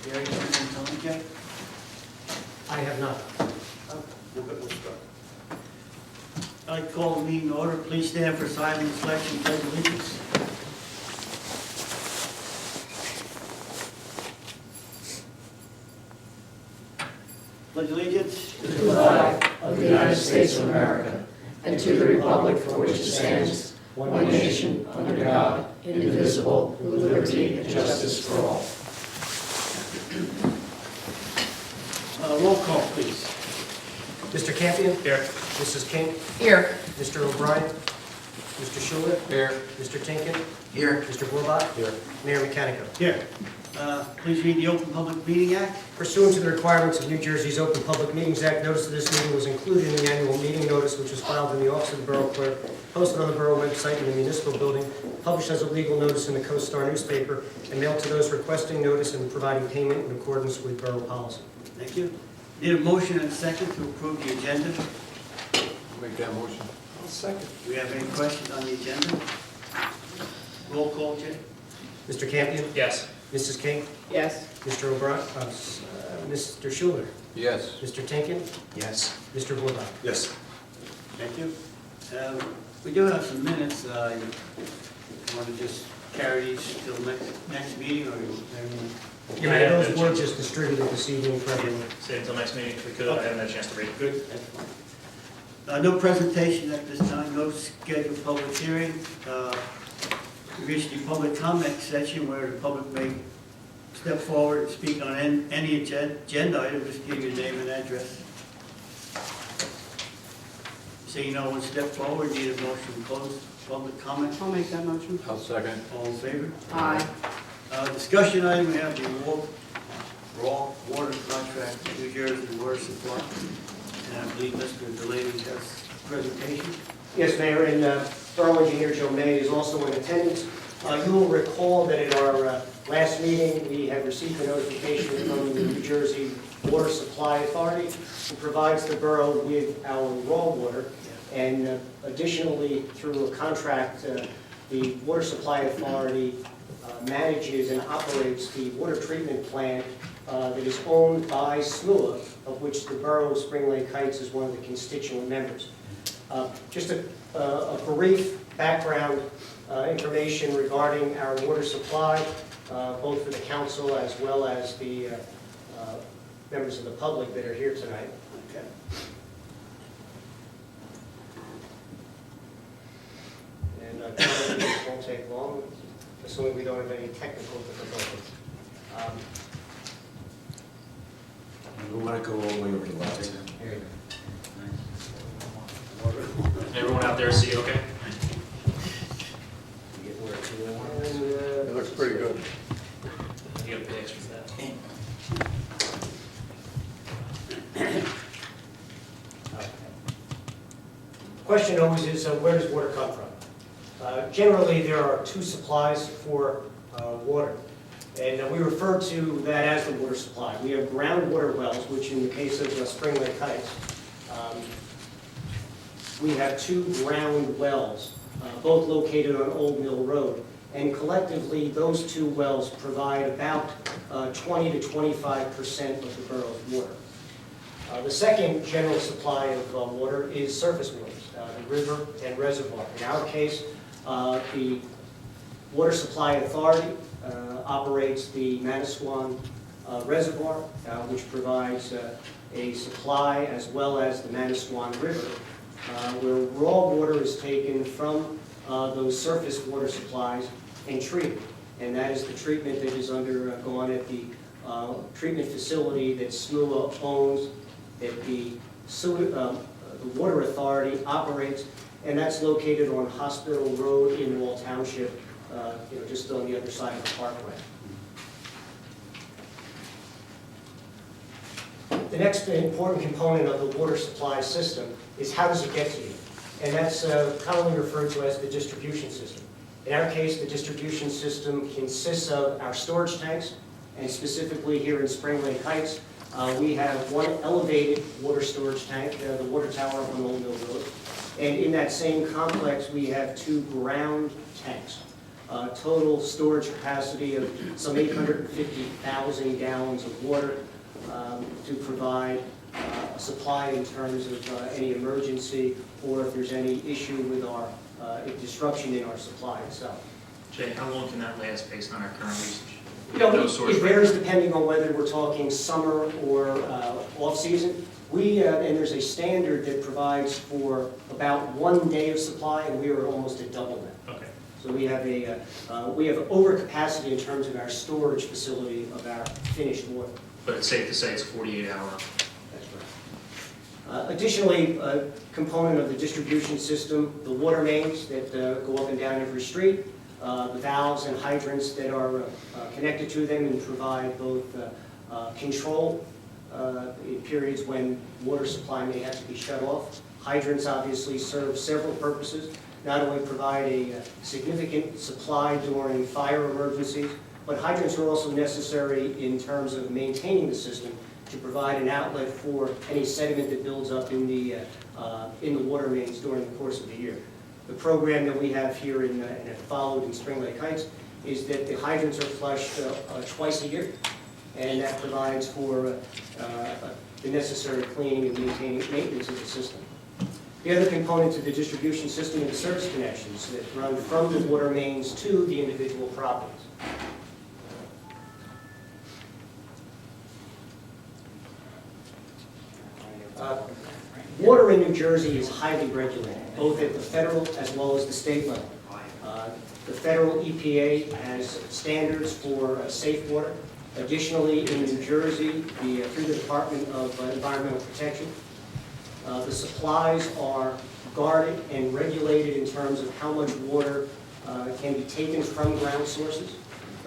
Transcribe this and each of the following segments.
Gary, anything to tell me, Jay? I have not. We'll start. I'd like to call the meeting to order. Please stand for silent selection, pledge allegiance. Pledge allegiance To the flag of the United States of America and to the republic for which it stands, one nation, under God, indivisible, with liberty and justice for all. Roll call, please. Mr. Campion? Here. Mrs. King? Here. Mr. O'Brien? Mr. Schuler? Here. Mr. Tinkin? Here. Mr. Borbach? Here. Mayor Mechanico. Here. Please read the Open Public Meeting Act. Pursuant to the requirements of New Jersey's Open Public Meetings Act, notice of this meeting was included in the annual meeting notice, which was filed in the office of the Borough Clerk, posted on the Borough website in the municipal building, published as a legal notice in the Coast Star newspaper, and mailed to those requesting notice and providing payment in accordance with Borough policy. Thank you. Need a motion and a second to approve the agenda. Make that motion. I'll second. Do we have any questions on the agenda? Roll call, Jay. Mr. Campion? Yes. Mrs. King? Yes. Mr. O'Brien? Mr. Schuler? Yes. Mr. Tinkin? Yes. Mr. Borbach? Yes. Thank you. We do have some minutes. You want to just carry these till next meeting, or everyone? Yeah, those were just distributed this evening for everyone. Say until next meeting if we could. I haven't had a chance to read. Good, that's fine. No presentation at this time, no scheduled public hearing. We reached the public comment section where the public may step forward and speak on any agenda item. Just give your name and address. Seeing no one step forward, need a motion to close public comment. I'll make that motion. I'll second. All in favor? Aye. Discussion item, we have the raw water contract, New Jersey water supply. And I believe Mr. Delaney has a presentation. Yes, Mayor, and Borough Engineer Joe May is also in attendance. You will recall that at our last meeting, we had received a notification from the New Jersey Water Supply Authority, who provides the borough with our raw water. And additionally, through a contract, the Water Supply Authority manages and operates the water treatment plant that is owned by SLH, of which the borough of Spring Lake Heights is one of the constituent members. Just a brief background information regarding our water supply, both for the council as well as the members of the public that are here tonight. Okay. And currently, this won't take long, assuming we don't have any technical difficulties. We want to go all the way over to the left. Here you go. Everyone out there see okay? It looks pretty good. You got to pay extra for that. Question always is, where does water come from? Generally, there are two supplies for water, and we refer to that as the water supply. We have groundwater wells, which in the case of Spring Lake Heights, we have two ground wells, both located on Old Mill Road, and collectively, those two wells provide about 20 to 25% of the borough's water. The second general supply of water is surface waters, the river and reservoir. In our case, the Water Supply Authority operates the Manasquan Reservoir, which provides a supply as well as the Manasquan River, where raw water is taken from those surface water supplies and treated. And that is the treatment that is undergone at the treatment facility that SMUA owns, that the Water Authority operates, and that's located on Hospital Road in Wall Township, just on the other side of the parkway. The next important component of the water supply system is how does it get to you? And that's commonly referred to as the distribution system. In our case, the distribution system consists of our storage tanks, and specifically here in Spring Lake Heights, we have one elevated water storage tank, the water tower on Old Mill Road. And in that same complex, we have two ground tanks. total storage capacity of some 850,000 gallons of water to provide a supply in terms of any emergency or if there's any issue with our disruption in our supply itself. Jay, how long can that last based on our current usage? You know, Those source it varies depending on whether we're talking summer or off-season. And there's a standard that provides for about 1 day of supply, and we are almost at double that. Okay. So we have overcapacity in terms of our storage facility of our finished water. But it's safe to say it's a 48-hour. That's right. Additionally, a component of the distribution system, the water mains that go up and down every street, the valves and hydrants that are connected to them and provide both control in periods when water supply may have to be shut off. Hydrants obviously serve several purposes, not only provide a significant supply during fire emergencies, but hydrants are also necessary in terms of maintaining the system to provide an outlet for any sediment that builds up in the water mains during the course of the year. The program that we have here and have followed in Spring Lake Heights is that the hydrants are flushed twice a year, and that provides for the necessary cleaning and maintenance of the system. The other component to the distribution system are the service connections that run from the water mains to the individual properties. Water in New Jersey is highly regulated, both at the federal as well as the state level. The federal EPA has standards for safe water. Additionally, in New Jersey, through the Department of Environmental Protection, the supplies are guarded and regulated in terms of how much water can be taken from ground sources.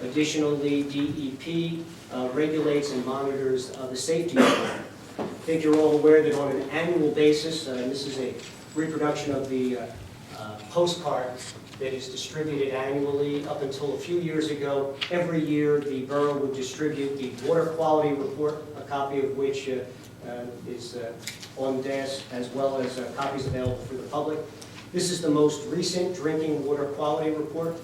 Additionally, DEP regulates and monitors the safety of water. I think you're all aware that on an annual basis, and this is a reproduction of the postcard that is distributed annually up until a few years ago. Every year, the borough would distribute the water quality report, a copy of which is on the desk, as well as copies available for the public. This is the most recent drinking water quality report,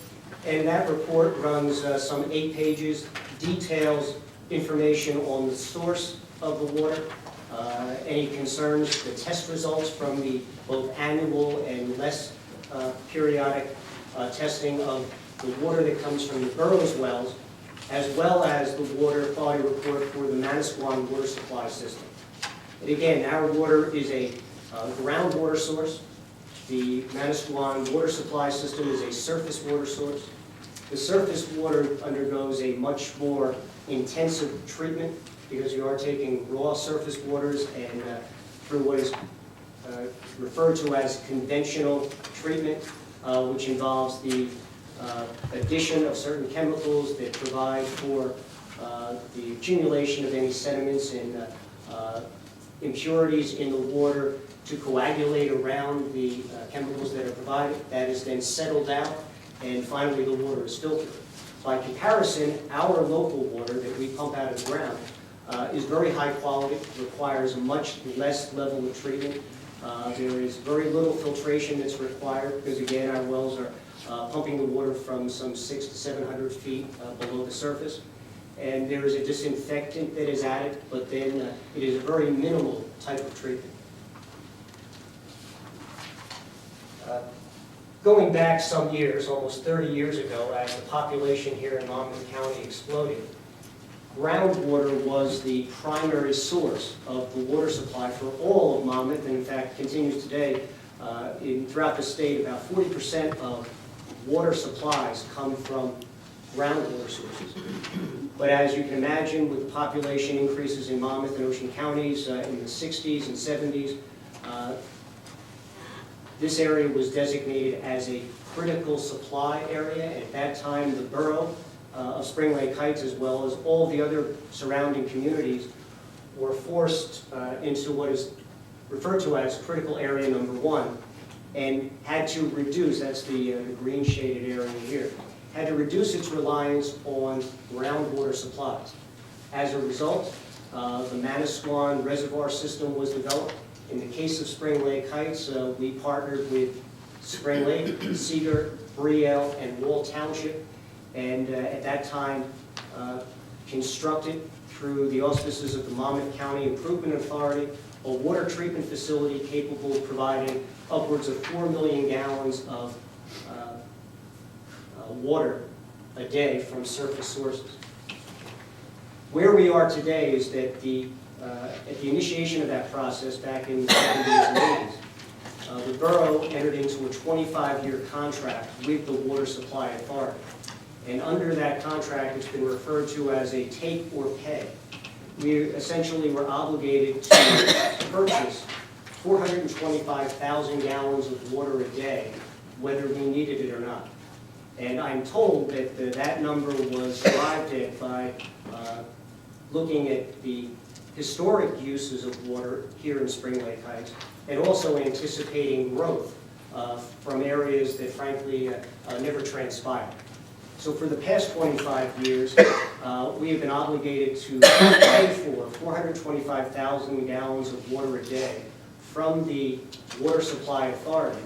and that report runs some 8 pages, details information on the source of the water, any concerns, the test results from the both annual and less periodic testing of the water that comes from the borough's wells, as well as the water quality report for the Manasquan water supply system. And again, our water is a groundwater source. The Manasquan water supply system is a surface water source. The surface water undergoes a much more intensive treatment because you are taking raw surface waters and through what is referred to as conventional treatment, which involves the addition of certain chemicals that provide for the accumulation of any sediments and impurities in the water to coagulate around the chemicals that are provided. That is then settled out, and finally the water is filtered. By comparison, our local water that we pump out of the ground is very high quality, requires a much less level of treatment. There is very little filtration that's required because, again, our wells are pumping the water from some 600 to 700 feet below the surface. And there is a disinfectant that is added, but then it is a very minimal type of treatment. Going back some years, almost 30 years ago, as the population here in Monmouth County exploded, groundwater was the primary source of the water supply for all of Monmouth, and in fact continues today. Throughout the state, about 40% of water supplies come from groundwater sources. But as you can imagine, with the population increases in Monmouth and Ocean counties in the 60s and 70s, this area was designated as a critical supply area. And at that time, the borough of Spring Lake Heights, as well as all the other surrounding communities, were forced into what is referred to as critical area number 1, and had to reduce, that's the green shaded area here, had to reduce its reliance on groundwater supplies. As a result, the Manasquan reservoir system was developed. In the case of Spring Lake Heights, we partnered with Spring Lake, Cedar, Brielle, and Wall Township, and at that time constructed through the auspices of the Monmouth County Improvement Authority a water treatment facility capable of providing upwards of 4 million gallons of water a day from surface sources. Where we are today is that at the initiation of that process back in the 70s and 80s, the borough entered into a 25-year contract with the Water Supply Authority. And under that contract, it's been referred to as a take or pay. We essentially were obligated to purchase 425,000 gallons of water a day, whether we needed it or not. And I'm told that that number was arrived at by looking at the historic uses of water here in Spring Lake Heights, and also anticipating growth from areas that frankly never transpired. So for the past 25 years, we have been obligated to pay for 425,000 gallons of water a day from the Water Supply Authority,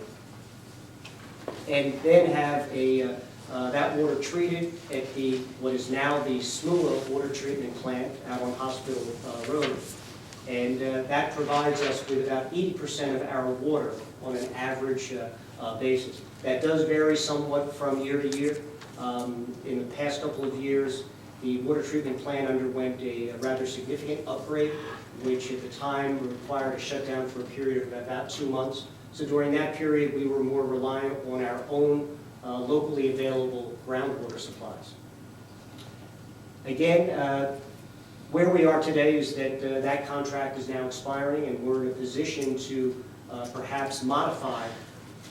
and then have that water treated at what is now the SMUA water treatment plant out on Hospital Road. And that provides us with about 80% of our water on an average basis. That does vary somewhat from year to year. In the past couple of years, the water treatment plant underwent a rather significant upgrade, which at the time required a shutdown for a period of about 2 months. So during that period, we were more reliant on our own locally available groundwater supplies. Again, where we are today is that that contract is now expiring, and we're in a position to perhaps modify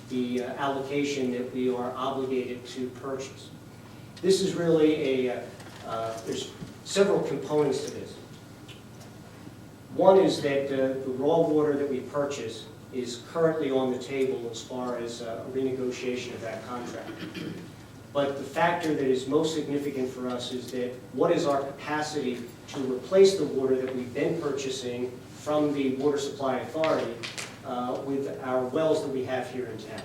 the allocation that we are obligated to purchase. This is really there's several components to this. One is that the raw water that we purchase is currently on the table as far as a renegotiation of that contract. But the factor that is most significant for us is that what is our capacity to replace the water that we've been purchasing from the Water Supply Authority with our wells that we have here in town.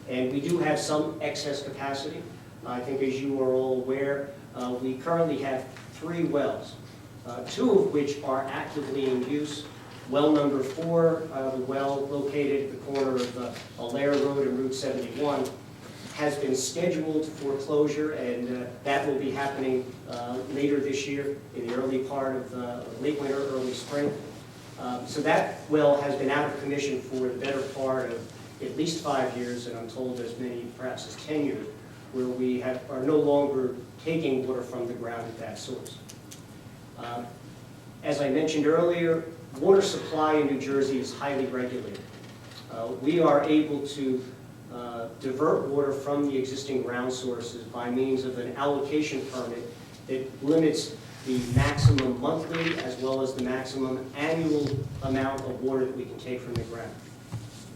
And we do have some excess capacity. I think, as you are all aware, we currently have 3 wells, 2 of which are actively in use. Well number 4, the well located at the corner of Allaire Road and Route 71, has been scheduled for closure, and that will be happening later this year in the early part of late winter, early spring. So that well has been out of commission for the better part of at least 5 years, and I'm told as many perhaps as 10 years, where we are no longer taking water from the ground at that source. As I mentioned earlier, water supply in New Jersey is highly regulated. We are able to divert water from the existing ground sources by means of an allocation permit that limits the maximum monthly as well as the maximum annual amount of water that we can take from the ground.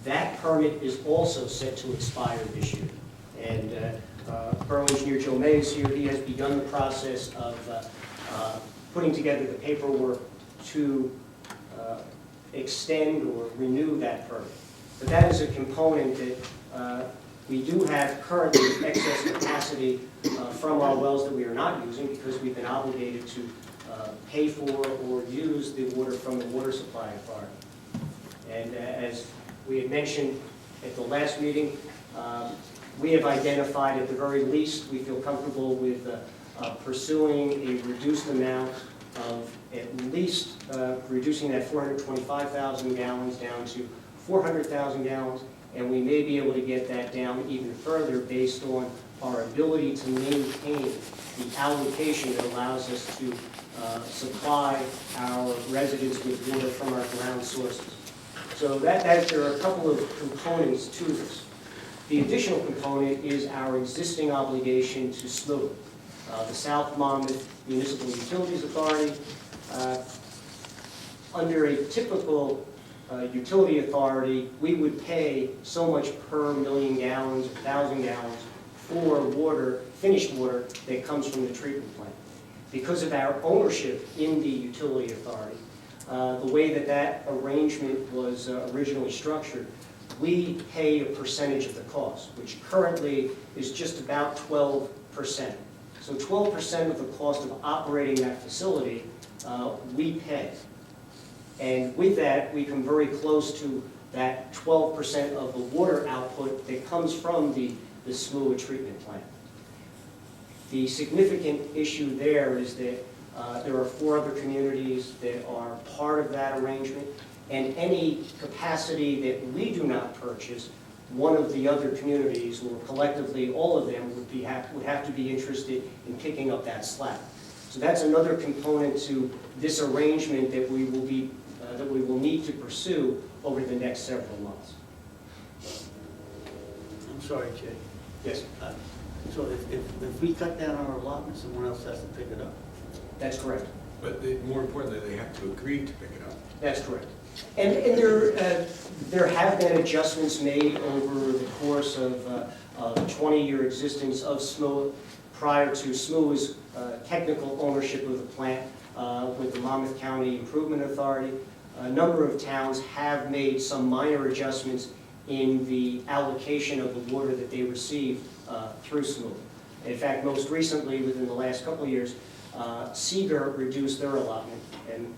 That permit is also set to expire this year. And Borough Engineer Joe May is here. He has begun the process of putting together the paperwork to extend or renew that permit. But that is a component that we do have currently excess capacity from our wells that we are not using because we've been obligated to pay for or use the water from the Water Supply Authority. And as we had mentioned at the last meeting, we have identified at the very least, we feel comfortable with pursuing a reduced amount of at least reducing that 425,000 gallons down to 400,000 gallons, and we may be able to get that down even further based on our ability to maintain the allocation that allows us to supply our residents with water from our ground sources. So there are a couple of components to this. The additional component is our existing obligation to SMUA, the South Monmouth Municipal Utilities Authority. Under a typical utility authority, we would pay so much per million gallons, 1,000 gallons, for water, finished water, that comes from the treatment plant. Because of our ownership in the utility authority, the way that arrangement was originally structured, we pay a percentage of the cost, which currently is just about 12%. So 12% of the cost of operating that facility, we pay. And with that, we come very close to that 12% of the water output that comes from the SMUA treatment plant. The significant issue there is that there are 4 other communities that are part of that arrangement, and any capacity that we do not purchase, one of the other communities, or collectively all of them, would have to be interested in picking up that slack. So that's another component to this arrangement that we will need to pursue over the next several months. I'm sorry, Jay. Yes, So if we cut down our allotment, someone else has to pick it up? that's correct. But more importantly, they have to agree to pick it up. That's correct. And there have been adjustments made over the course of the 20-year existence of SMUA prior to SMUA's technical ownership of the plant with the Monmouth County Improvement Authority. A number of towns have made some minor adjustments in the allocation of the water that they receive through SMUA. In fact, most recently, within the last couple of years, Seagirt reduced their allotment, and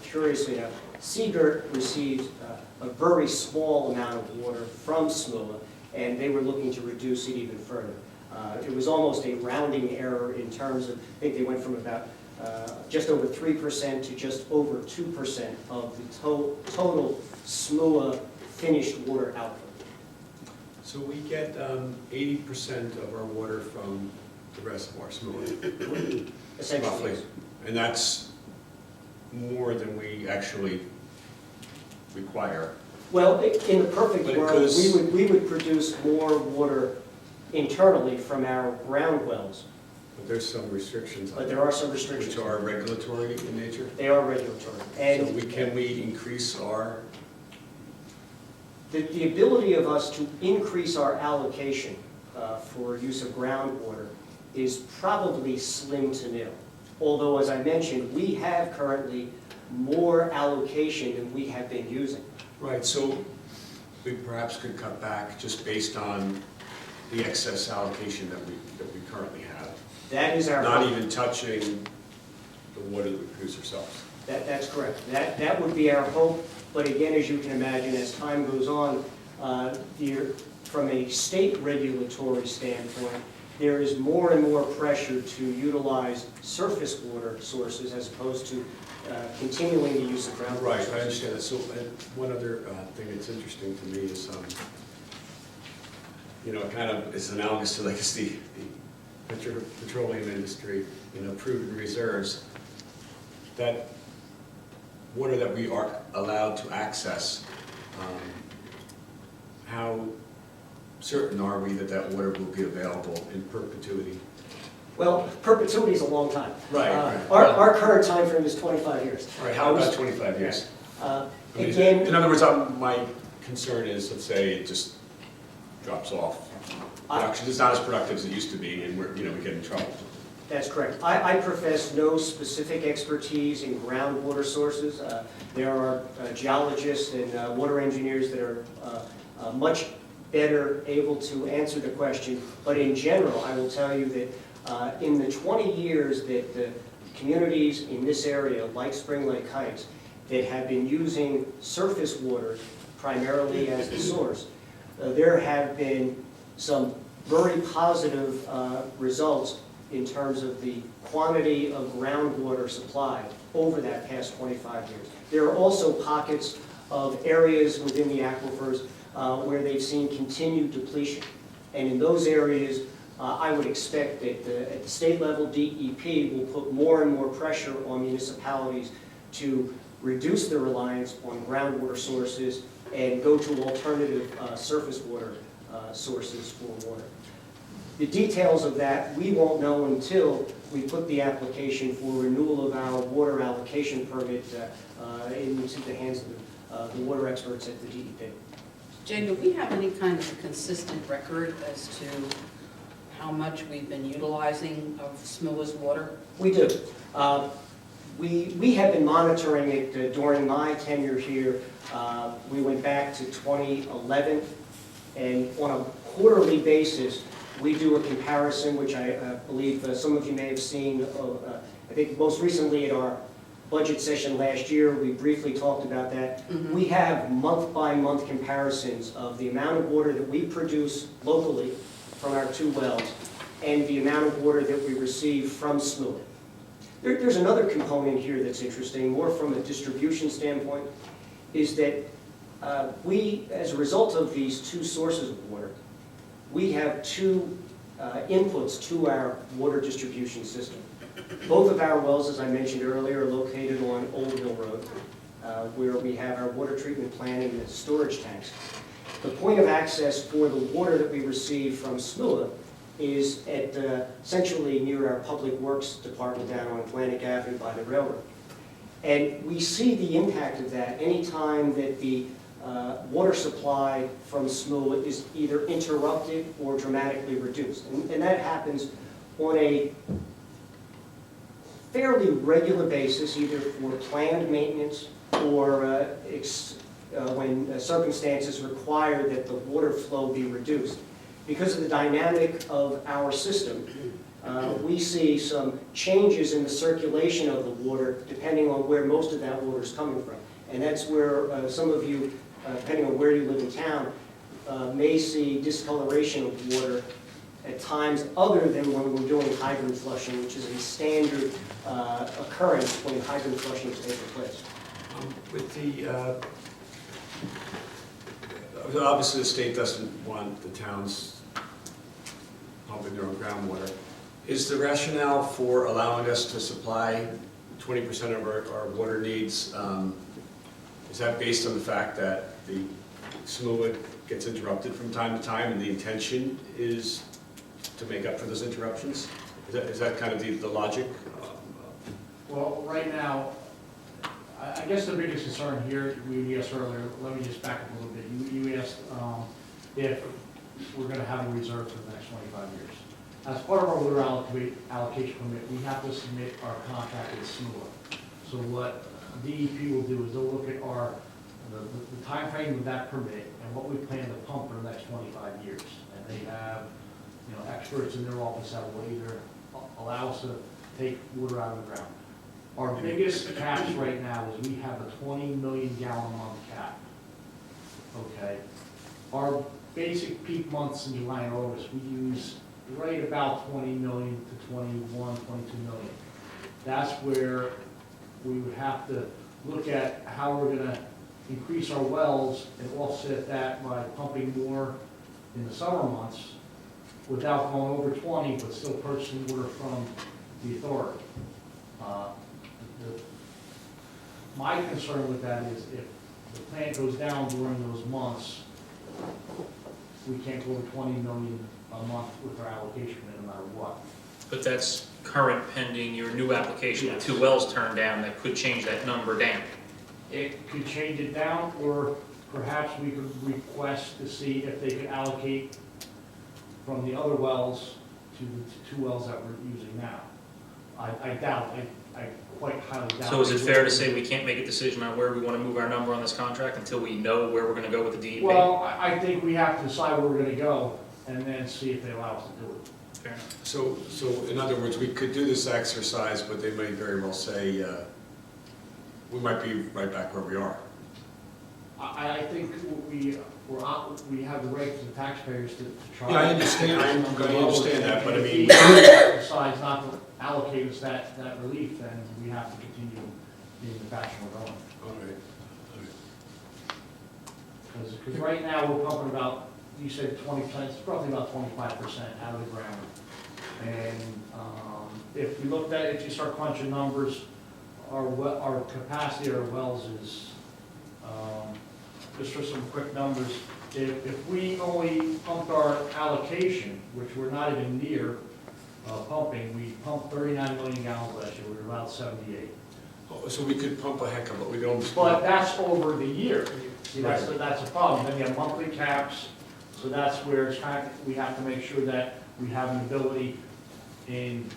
curiously enough, Seagirt received a very small amount of water from SMUA, and they were looking to reduce it even further. It was almost a rounding error in terms of, I think they went from about just over 3% to just over 2% of the total SMUA finished water output. So we get 80% of our water from the reservoir, SMUA, Essentially, roughly. And that's more than we actually require. well, in the perfect But it world, goes- we would produce more water internally from our ground wells, But there's some restrictions on but it, there are some restrictions. which are regulatory in nature. They are regulatory. So And can we increase our, the ability of us to increase our allocation for use of groundwater is probably slim to nil. Although, as I mentioned, we have currently more allocation than we have been using. right, so we perhaps could cut back just based on the excess allocation that we currently have. That is our Not hope. even touching the water that we produce ourselves. That's correct. That would be our hope, but again, as you can imagine, as time goes on, from a state regulatory standpoint, there is more and more pressure to utilize surface water sources as opposed to continuing the use of groundwater Right, sources. I understand that. So one other thing that's interesting to me is, kind of it's analogous to like the petroleum industry, proven reserves, that water that we are allowed to access, how certain are we that that water will be available in perpetuity? Well, perpetuity is a long time. Right. Our current time frame is 25 years. All right, how about 25 years? I mean, Again, in other words, my concern is, let's say it just drops off. Production is not as productive as it used to be, and we get in trouble. that's correct. I profess no specific expertise in groundwater sources. There are geologists and water engineers that are much better able to answer the question. But in general, I will tell you that in the 20 years that the communities in this area, like Spring Lake Heights, that have been using surface water primarily as the source, there have been some very positive results in terms of the quantity of groundwater supplied over that past 25 years. There are also pockets of areas within the aquifers where they've seen continued depletion. And in those areas, I would expect that at the state level, DEP will put more and more pressure on municipalities to reduce their reliance on groundwater sources and go to alternative surface water sources for water. The details of that we won't know until we put the application for renewal of our water allocation permit into the hands of the water experts at the DEP. Jay, do we have any kind of consistent record as to how much we've been utilizing of SMUA's water? We do. We have been monitoring it during my tenure here. We went back to 2011, and on a quarterly basis, we do a comparison, which I believe some of you may have seen. I think most recently at our budget session last year, we briefly talked about that. We have month-by-month comparisons of the amount of water that we produce locally from our 2 wells and the amount of water that we receive from SLH. There's another component here that's interesting, more from a distribution standpoint, is that we, as a result of these 2 sources of water, we have 2 inputs to our water distribution system. Both of our wells, as I mentioned earlier, are located on Old Mill Road, where we have our water treatment plant and the storage tanks. The point of access for the water that we receive from SLH is at essentially near our Public Works Department down on Atlantic Avenue by the railroad. And we see the impact of that anytime that the water supply from SLH is either interrupted or dramatically reduced. And that happens on a fairly regular basis, either for planned maintenance or when circumstances require that the water flow be reduced. Because of the dynamic of our system, we see some changes in the circulation of the water depending on where most of that water is coming from. And that's where some of you, depending on where you live in town, may see discoloration of water at times other than when we're doing hydrant flushing, which is a standard occurrence when hydrant flushing is taking place. With the, obviously the state doesn't want the towns pumping their own groundwater. Is the rationale for allowing us to supply 20% of our water needs, is that based on the fact that the SLH gets interrupted from time to time and the intention is to make up for those interruptions? Is that kind of the logic? Well, right now, I guess the biggest concern here, we asked earlier, let me just back up a little bit. You asked if we're going to have a reserve for the next 25 years. As part of our water allocation permit, we have to submit our contract with SLH. So what DEP will do is they'll look at the time frame of that permit and what we plan to pump for the next 25 years. And they have experts in their office that will either allow us to take water out of the ground. Our biggest caps right now is we have a 20 million gallon a month cap. Okay. Our basic peak months in July and August, we use right about 20 million to 21, 22 million. That's where we would have to look at how we're going to increase our wells and offset that by pumping more in the summer months without going over 20, but still purchasing water from the authority. My concern with that is if the plant goes down during those months, we can't go over 20 million a month with our allocation no matter what. But that's current pending your new application with 2 wells turned down that could change that number down. It could change it down, or perhaps we could request to see if they could allocate from the other wells to the 2 wells that we're using now. I doubt, I quite highly doubt. So is it fair to say we can't make a decision on where we want to move our number on this contract until we know where we're going to go with the DEP? Well, I think we have to decide where we're going to go and then see if they allow us to do it. Fair enough. So in other words, we could do this exercise, but they may very well say, we might be right back where we are. I think we have the right as the taxpayers to try. Yeah, I understand that, but I mean. If he decides not to allocate us that relief, then we have to continue being the fashion we're going. All right. Because right now, we're pumping about, you said 20%, it's roughly about 25% out of the ground. And if you looked at it, if you start crunching numbers, our capacity, our wells is, just for some quick numbers, if we only pumped our allocation, which we're not even near pumping, we pumped 39 million gallons last year, we were about 78. Oh, so we could pump a heck of it, we don't. But that's over the year. See, that's a problem. Then you have monthly caps, so that's where it's kind of, we have to make sure that we have an ability in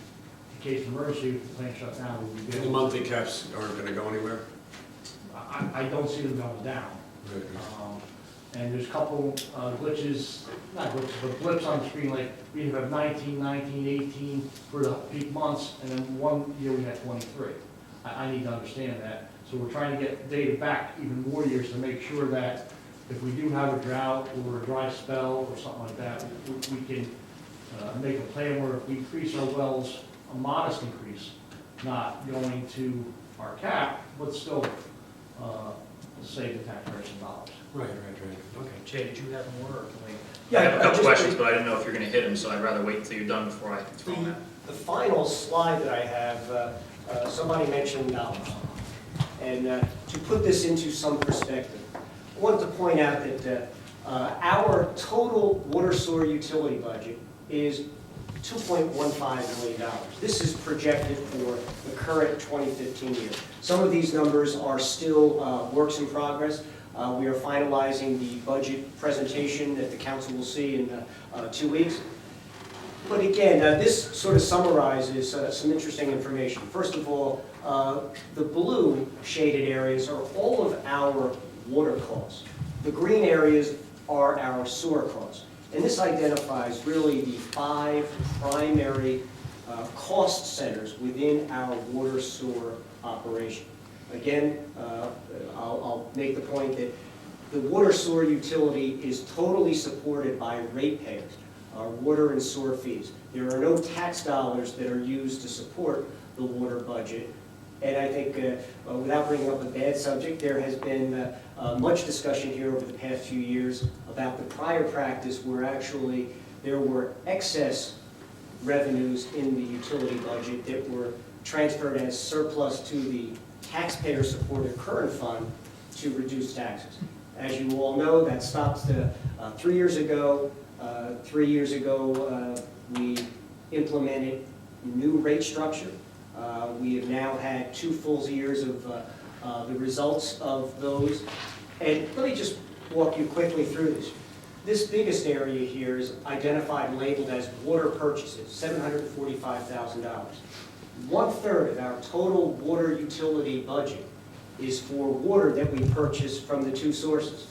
case of emergency, if the plant shut down, we would be The able. monthly caps aren't gonna go anywhere? I don't see them going down. And there's a couple glitches, not glitches, but blips on the screen, like we have 19, 19, 18 for the peak months, and then one year we had 23. I need to understand that. So we're trying to get data back even more years to make sure that if we do have a drought or a dry spell or something like that, we can make a plan where if we increase our wells, a modest increase, not going to our cap, but still save the taxpayers some dollars. Right. Okay. Jay, did you have more, or can we? Yeah, I have a couple just- questions, but I didn't know if you're gonna hit them, so I'd rather wait until you're done before I throw them out. The final slide that I have, somebody mentioned dollars. And to put this into some perspective, I wanted to point out that our total water sewer utility budget is $2.15 million. This is projected for the current 2015 year. Some of these numbers are still works in progress. We are finalizing the budget presentation that the council will see in 2 weeks. But again, this sort of summarizes some interesting information. First of all, the blue shaded areas are all of our water costs. The green areas are our sewer costs. And this identifies really the 5 primary cost centers within our water sewer operation. Again, I'll make the point that the water sewer utility is totally supported by ratepayers, our water and sewer fees. There are no tax dollars that are used to support the water budget. And I think, without bringing up a bad subject, there has been much discussion here over the past few years about the prior practice where actually there were excess revenues in the utility budget that were transferred as surplus to the taxpayer-supported current fund to reduce taxes. As you all know, that stopped 3 years ago. 3 years ago, we implemented new rate structure. We have now had 2 full years of the results of those. And let me just walk you quickly through this. This biggest area here is identified and labeled as water purchases, $745,000. 1/3 of our total water utility budget is for water that we purchase from the 2 sources.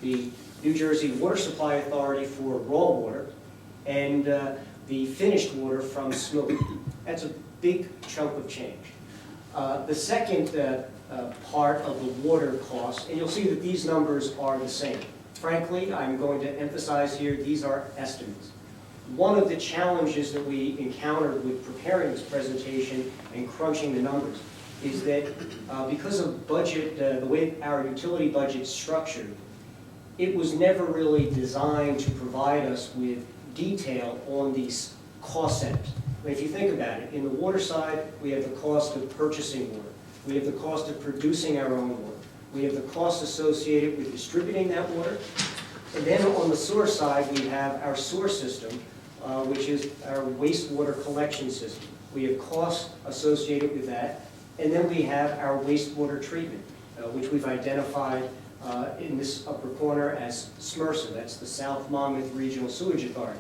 The New Jersey Water Supply Authority for raw water and the finished water from Smoke. That's a big chunk of change. The second part of the water cost, and you'll see that these numbers are the same. Frankly, I'm going to emphasize here, these are estimates. One of the challenges that we encountered with preparing this presentation and crunching the numbers is that because of budget, the way our utility budget's structured, it was never really designed to provide us with detail on these cost centers. If you think about it, in the water side, we have the cost of purchasing water. We have the cost of producing our own water. We have the cost associated with distributing that water. And then on the sewer side, we have our sewer system, which is our wastewater collection system. We have costs associated with that. And then we have our wastewater treatment, which we've identified in this upper corner as SMRSA. That's the South Monmouth Regional Sewage Authority.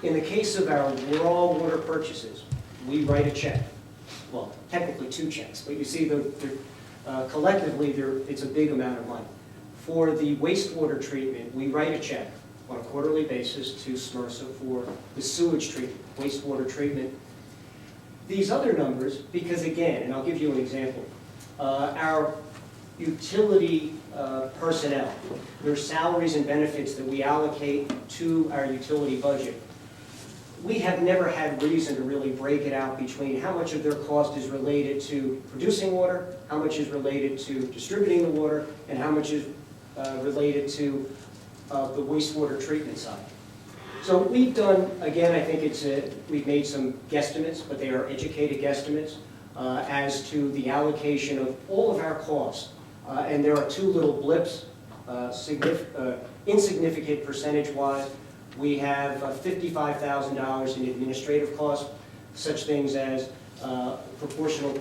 In the case of our raw water purchases, we write a check. Well, technically 2 checks, but you see collectively it's a big amount of money. For the wastewater treatment, we write a check on a quarterly basis to SMRSA for the sewage treatment, wastewater treatment. These other numbers, because again, and I'll give you an example, our utility personnel, their salaries and benefits that we allocate to our utility budget, we have never had reason to really break it out between how much of their cost is related to producing water, how much is related to distributing the water, and how much is related to the wastewater treatment side. So we've done, again, I think we've made some guesstimates, but they are educated guesstimates as to the allocation of all of our costs. And there are 2 little blips, insignificant percentage-wise. We have $55,000 in administrative costs, such things as proportional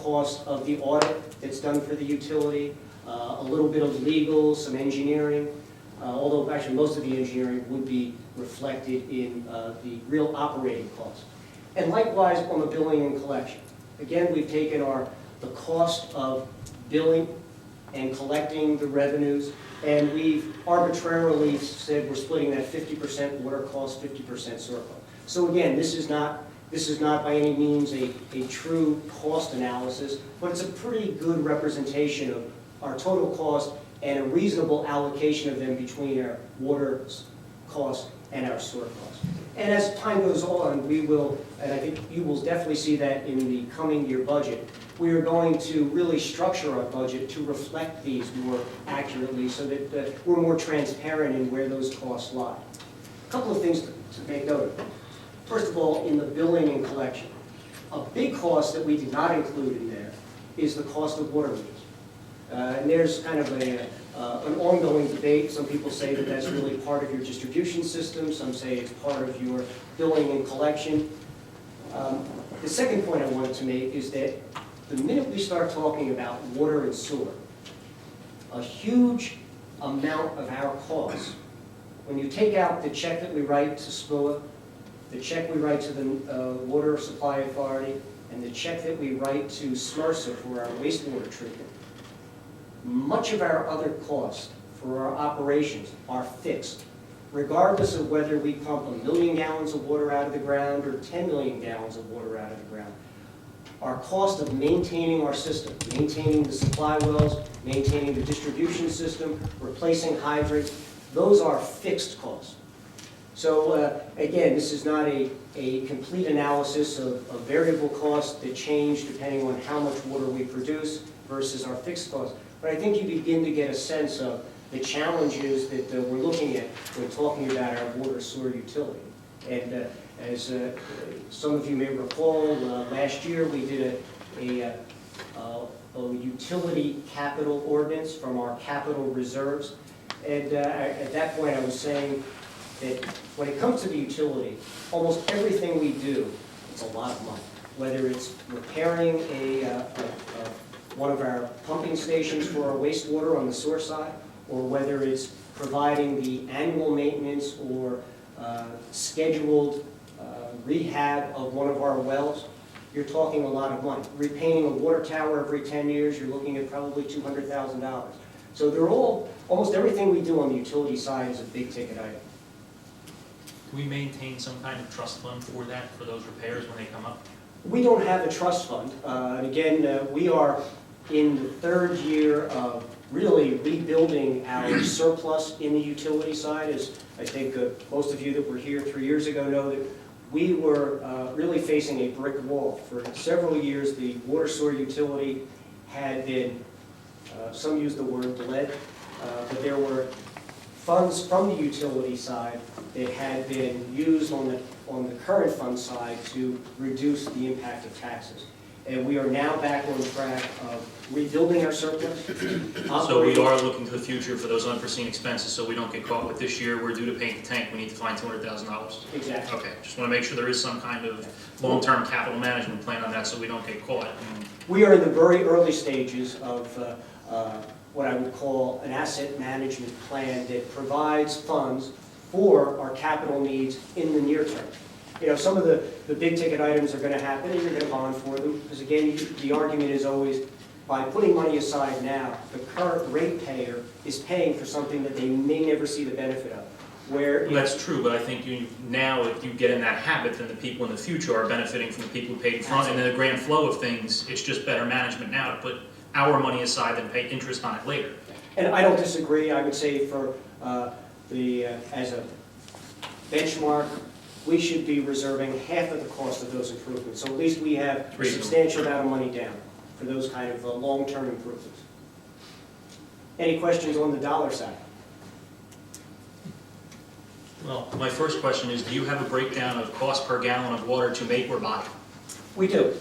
cost of the audit that's done for the utility, a little bit of legal, some engineering, although actually most of the engineering would be reflected in the real operating costs. And likewise on the billing and collection. Again, we've taken the cost of billing and collecting the revenues, and we've arbitrarily said we're splitting that 50% water cost, 50% sewer cost. So again, this is not by any means a true cost analysis, but it's a pretty good representation of our total cost and a reasonable allocation of them between our water cost and our sewer cost. And as time goes on, we will, and I think you will definitely see that in the coming year budget, we are going to really structure our budget to reflect these more accurately so that we're more transparent in where those costs lie. A couple of things to make note of. First of all, in the billing and collection, a big cost that we did not include in there is the cost of water meters. And there's kind of an ongoing debate. Some people say that that's really part of your distribution system. Some say it's part of your billing and collection. The second point I wanted to make is that the minute we start talking about water and sewer, a huge amount of our costs, when you take out the check that we write to SPUA, the check we write to the Water Supply Authority, and the check that we write to SMRSA for our wastewater treatment, much of our other costs for our operations are fixed, regardless of whether we pump 1 million gallons of water out of the ground or 10 million gallons of water out of the ground. Our cost of maintaining our system, maintaining the supply wells, maintaining the distribution system, replacing hydrants, those are fixed costs. So again, this is not a complete analysis of variable costs that change depending on how much water we produce versus our fixed costs. But I think you begin to get a sense of the challenges that we're looking at when talking about our water sewer utility. And as some of you may recall, last year we did a utility capital ordinance from our capital reserves. And at that point I was saying that when it comes to the utility, almost everything we do, it's a lot of money. Whether it's repairing one of our pumping stations for our wastewater on the sewer side, or whether it's providing the annual maintenance or scheduled rehab of one of our wells, you're talking a lot of money. Repainting a water tower every 10 years, you're looking at probably $200,000. So they're almost everything we do on the utility side is a big ticket item. Do we maintain some kind of trust fund for that, for those repairs when they come up? We don't have a trust fund. Again, we are in the third year of really rebuilding our surplus in the utility side. As I think most of you that were here 3 years ago know that we were really facing a brick wall. For several years, the water sewer utility had been, some use the word bled, but there were funds from the utility side that had been used on the current fund side to reduce the impact of taxes. And we are now back on track of rebuilding our surplus. So we are looking to the future for those unforeseen expenses, so we don't get caught with this year, we're due to paint the tank, we need to find $200,000. Exactly. Okay, just want to make sure there is some kind of long-term capital management plan on that so we don't get caught. We are in the very early stages of what I would call an asset management plan that provides funds for our capital needs in the near term. You know, some of the big ticket items are going to happen and you're going to bond for them, because again, the argument is always, by putting money aside now, the current ratepayer is paying for something that they may never see the benefit of. Where Well, that's true, but I think now if you get in that habit, then the people in the future are benefiting from the people who paid front, and in the grand flow of things, it's just better management now to put our money aside than pay interest on it later. And I don't disagree. I would say for as a benchmark, we should be reserving half of the cost of those improvements. So at least we have a substantial amount of money down for those kind of long-term improvements. Any questions on the dollar side? Well, my first question is, do you have a breakdown of cost per gallon of water to make or buy? We do.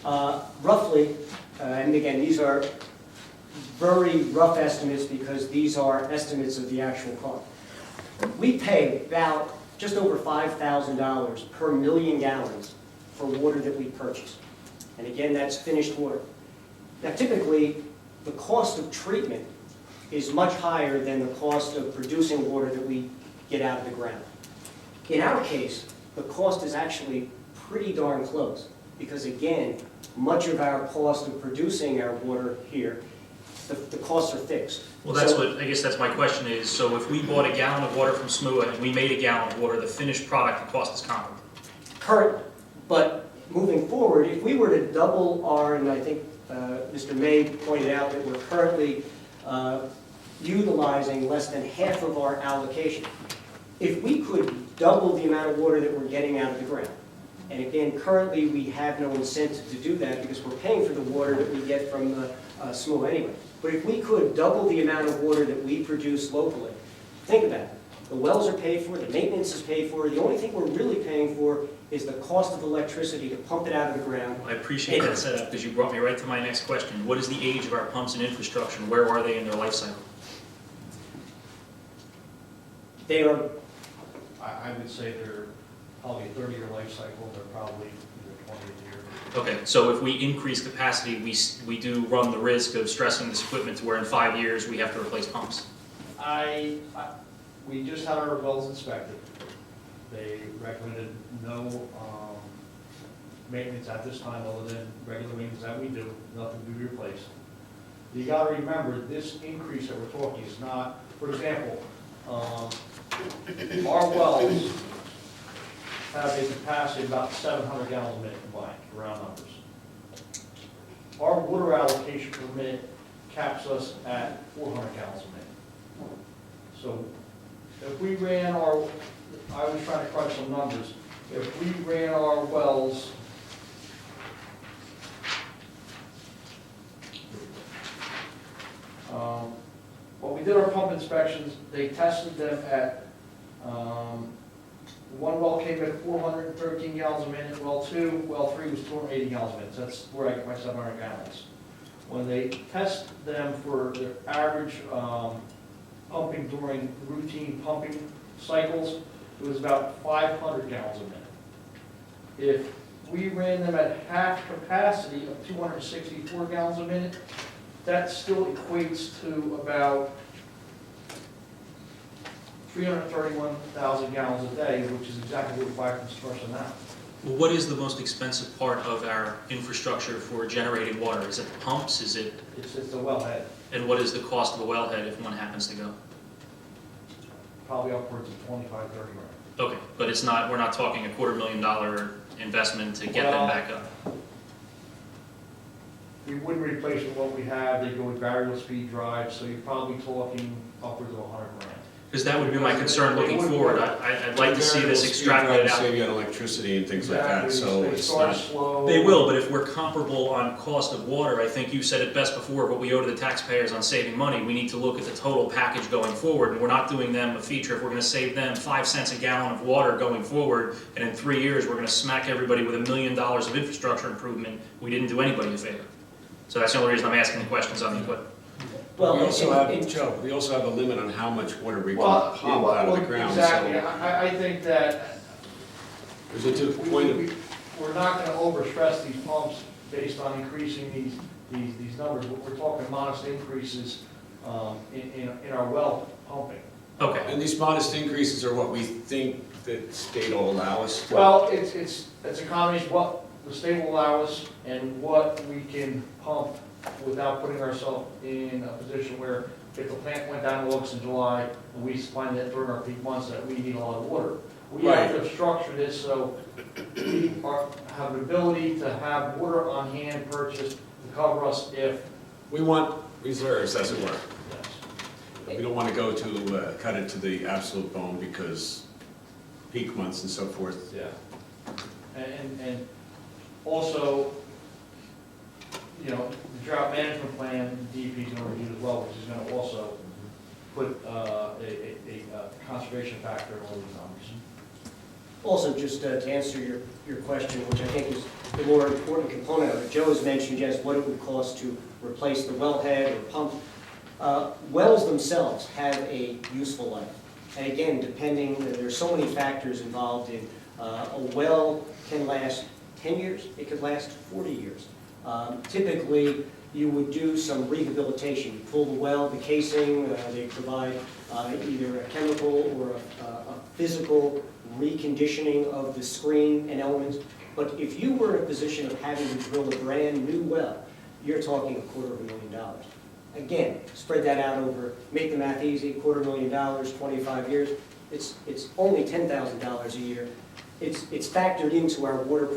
Roughly, and again, these are very rough estimates because these are estimates of the actual cost. We pay about just over $5,000 per million gallons for water that we purchase. And again, that's finished water. Now typically, the cost of treatment is much higher than the cost of producing water that we get out of the ground. In our case, the cost is actually pretty darn close. Because again, much of our cost of producing our water here, the costs are fixed. Well, that's So- what, I guess that's my question is, so if we bought a gallon of water from SMUA and we made a gallon of water, the finished product, the cost is comparable. Current, but moving forward, if we were to double our, and I think Mr. May pointed out that we're currently utilizing less than half of our allocation. If we could double the amount of water that we're getting out of the ground, and again, currently we have no incentive to do that because we're paying for the water that we get from the SMUA anyway. But if we could double the amount of water that we produce locally, think about it. The wells are paid for, the maintenance is paid for, the only thing we're really paying for is the cost of electricity to pump it out of the ground. I appreciate that setup because you brought me right to my next question. What is the age of our pumps and infrastructure? Where are they in their life cycle? They are, I would say they're probably a 30-year life cycle, they're probably either 20th year. Okay, so if we increase capacity, we do run the risk of stressing this equipment to where in 5 years we have to replace pumps. We just had our wells inspected. They recommended no maintenance at this time other than regular maintenance that we do, nothing to be replaced. You gotta remember, this increase that we're talking is not, for example, our wells have a capacity of about 700 gallons a minute combined, round numbers. Our water allocation per minute caps us at 400 gallons a minute. So if we ran our, I was trying to crunch some numbers, if we ran our wells when we did our pump inspections, they tested them at, one well came in at 413 gallons a minute, well 2, well 3 was 280 gallons a minute. That's where I get my 700 gallons. When they test them for their average pumping during routine pumping cycles, it was about 500 gallons a minute. If we ran them at half capacity of 264 gallons a minute, that still equates to about 331,000 gallons a day, which is exactly what we buy from source now. Well, what is the most expensive part of our infrastructure for generating water? Is it the pumps? Is it, It's a wellhead, and what is the cost of a wellhead if one happens to go? probably upwards of 25, 30 grand. Okay, but it's not, we're not talking $250,000 investment to get them Well, back up. We wouldn't replace with what we have, they go with variable speed drives, so you're probably talking upwards of 100 grand. Because that would be my concern looking forward. I'd like to see this extrapolated out. Save you on electricity and things like that, so They it's start not. slow. They will, but if we're comparable on cost of water, I think you said it best before, what we owe to the taxpayers on saving money, we need to look at the total package going forward, and we're not doing them a feature. If we're gonna save them 5 cents a gallon of water going forward, and in 3 years, we're gonna smack everybody with $1 million of infrastructure improvement, we didn't do anybody a favor. So that's the only reason I'm asking the questions on the equipment. well, We also and- have, Joe, we also have a limit on how much water we can Well, pump out of the ground, exactly, so. I think that Is it to the point of, we're not gonna overstress these pumps based on increasing these numbers. We're talking modest increases in our well pumping. Okay, and these modest increases are what we think that state will allow us to? Well, it's a combination of what the state will allow us and what we can pump without putting ourselves in a position where if the plant went down in August and July and we find that during our peak months that we need a lot of water. We have to structure this so we have the ability to have water on hand purchased to cover us if, We want reserves, as it were. yes. We don't want to go to, cut it to the absolute bone because peak months and so forth. Yeah. And also, you know, the drought management plan, DEP is going to review as well, which is going to also put a conservation factor in all these numbers. Also, just to answer your question, which I think is the more important component of it, Joe has mentioned, yes, what it would cost to replace the wellhead or pump. Wells themselves have a useful life. And again, depending, there's so many factors involved in, a well can last 10 years, it could last 40 years. Typically, you would do some rehabilitation. You pull the well, the casing, they provide either a chemical or a physical reconditioning of the screen and elements. But if you were in a position of having to drill a brand-new well, you're talking $250,000. Again, spread that out over, make the math easy, $250,000, 25 years, it's only $10,000 a year. It's factored into our water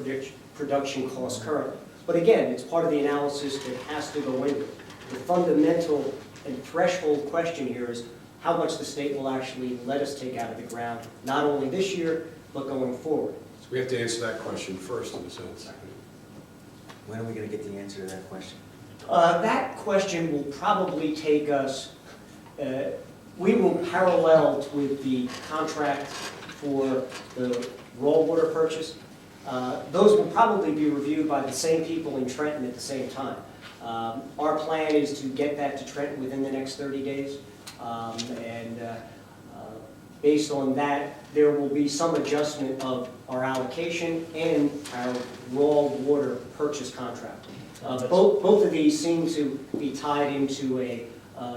production costs currently. But again, it's part of the analysis that has to go into it. The fundamental and threshold question here is how much the state will actually let us take out of the ground, not only this year, but going forward. So we have to answer that question first, in a sense. When are we gonna get the answer to that question? That question will probably take us, we will parallel with the contract for the raw water purchase. Those will probably be reviewed by the same people in Trenton at the same time. Our plan is to get that to Trenton within the next 30 days. Based on that, there will be some adjustment of our allocation and our raw water purchase contract. Both of these seem to be tied into a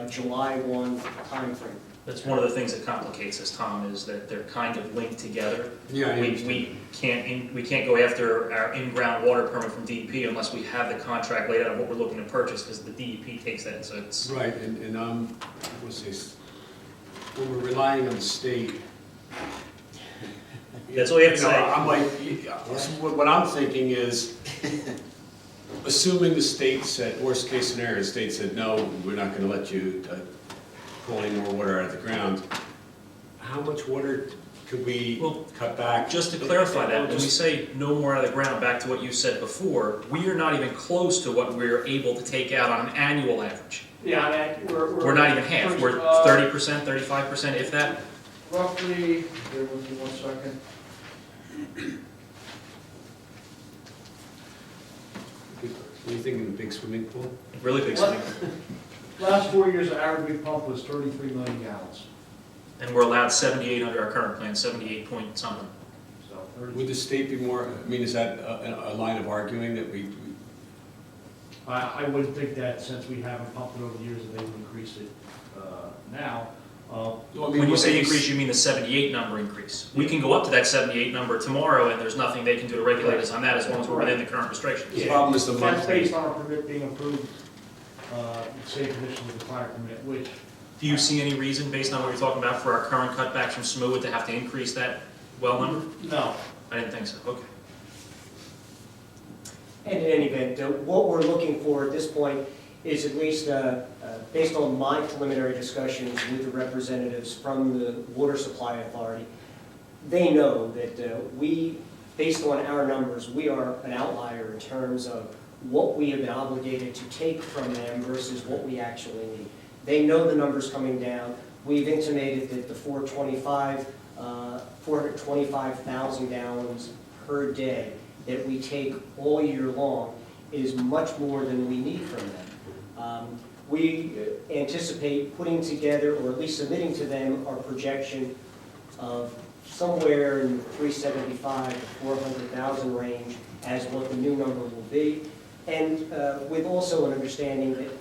July 1 timeframe. That's one of the things that complicates this, Tom, is that they're kind of linked together. Yeah, I We understand. we can't go after our in-ground water permit from DEP unless we have the contract laid out of what we're looking to purchase, because the DEP takes that, so it's. Right, and what's this, when we're relying on the state. That's all you have to know, say. I'm like, what I'm thinking is, assuming the state said, worst case scenario, the state said, no, we're not gonna let you pull any more water out of the ground, how much water could we Well, cut back? Just to clarify that, when we say no more out of the ground, back to what you said before, we are not even close to what we're able to take out on an annual average. Yeah, I mean, We're not even half, we're 30%, 35%, if that. Roughly, bear with me 1 second. Are you thinking the big swimming pool? Really big What? swing. Last 4 years, the average we pumped was 33 million gallons. And we're allowed 78 under our current plan, 78 point something. So 30. Would the state be more, I mean, is that a line of arguing that we I would think that since we haven't pumped it over the years, that they would increase it now. Well, I mean, When you what say they- increase, you mean the 78 number increase. We can go up to that 78 number tomorrow, and there's nothing they can do to regulate us on that as long as we're within the current restrictions. The problem is the That's monthly. based on a permit being approved, same conditions as the prior permit, which, Do you see any reason, based on what you're talking about, for our current cutbacks from Smooth to have to increase that well number? no. I didn't think so, okay. And in any event, what we're looking for at this point is at least, based on my preliminary discussions with the representatives from the Water Supply Authority, they know that we, based on our numbers, we are an outlier in terms of what we have been obligated to take from them versus what we actually need. They know the numbers coming down. We've intimated that the 425,000 gallons per day that we take all year long is much more than we need from them. We anticipate putting together, or at least submitting to them, our projection of somewhere in the 375 to 400,000 range as what the new number will be. And with also an understanding that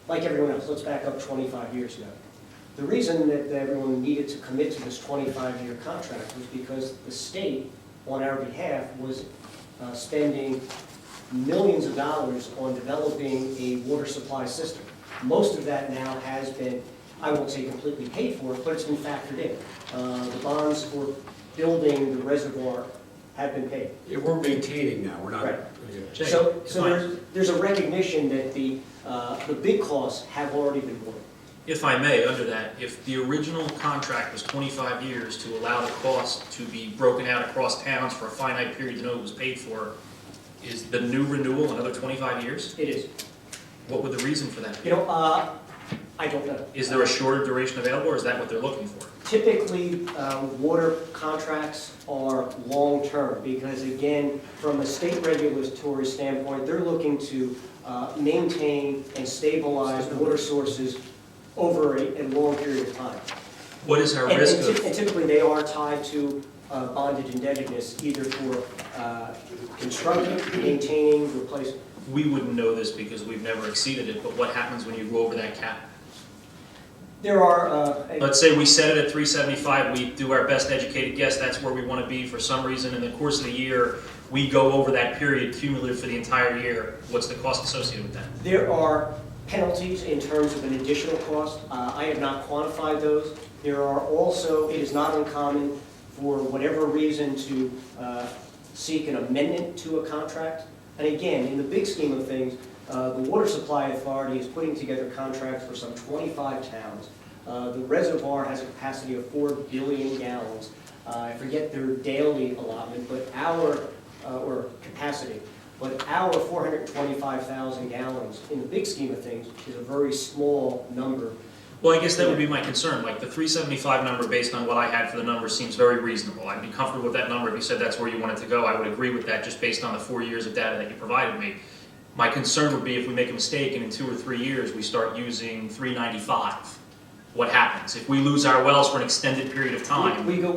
like everyone else, let's back up 25 years ago. The reason that everyone needed to commit to this 25-year contract was because the state, on our behalf, was spending millions of dollars on developing a water supply system. Most of that now has been, I won't say completely paid for, but it's been factored in. The bonds for building the reservoir have been paid. Yeah, we're maintaining now, we're not. Right. Yeah. Jay, So fine. there's a recognition that the big costs have already been borne. If I may, under that, if the original contract was 25 years to allow the cost to be broken out across towns for a finite period to know it was paid for, is the new renewal another 25 years? It is. What would the reason for that be? You know, I don't know. Is there a shorter duration available, or is that what they're looking for? Typically, water contracts are long-term because, again, from a state regulatory standpoint, they're looking to maintain and stabilize water sources over a long period of time. What is our And risk of? and typically, they are tied to bonded indebtedness, either for constructing, maintaining, replacing. We wouldn't know this because we've never exceeded it, but what happens when you go over that cap? There are, Let's say we set it at 375, we do our best educated guess, that's where we want to be for some reason. In the course of the year, we go over that period cumulative for the entire year. What's the cost associated with that? there are penalties in terms of an additional cost. I have not quantified those. There are also, it is not uncommon for whatever reason to seek an amendment to a contract. And again, in the big scheme of things, the Water Supply Authority is putting together contracts for some 25 towns. The reservoir has a capacity of 4 billion gallons. I forget their daily allotment, but or capacity. But our 425,000 gallons, in the big scheme of things, is a very small number. Well, I guess that would be my concern, like the 375 number based on what I had for the number seems very reasonable. I'd be comfortable with that number. If you said that's where you wanted to go, I would agree with that just based on the 4 years of data that you provided me. My concern would be if we make a mistake and in 2 or 3 years we start using 395. What happens? If we lose our wells for an extended period of time, We go,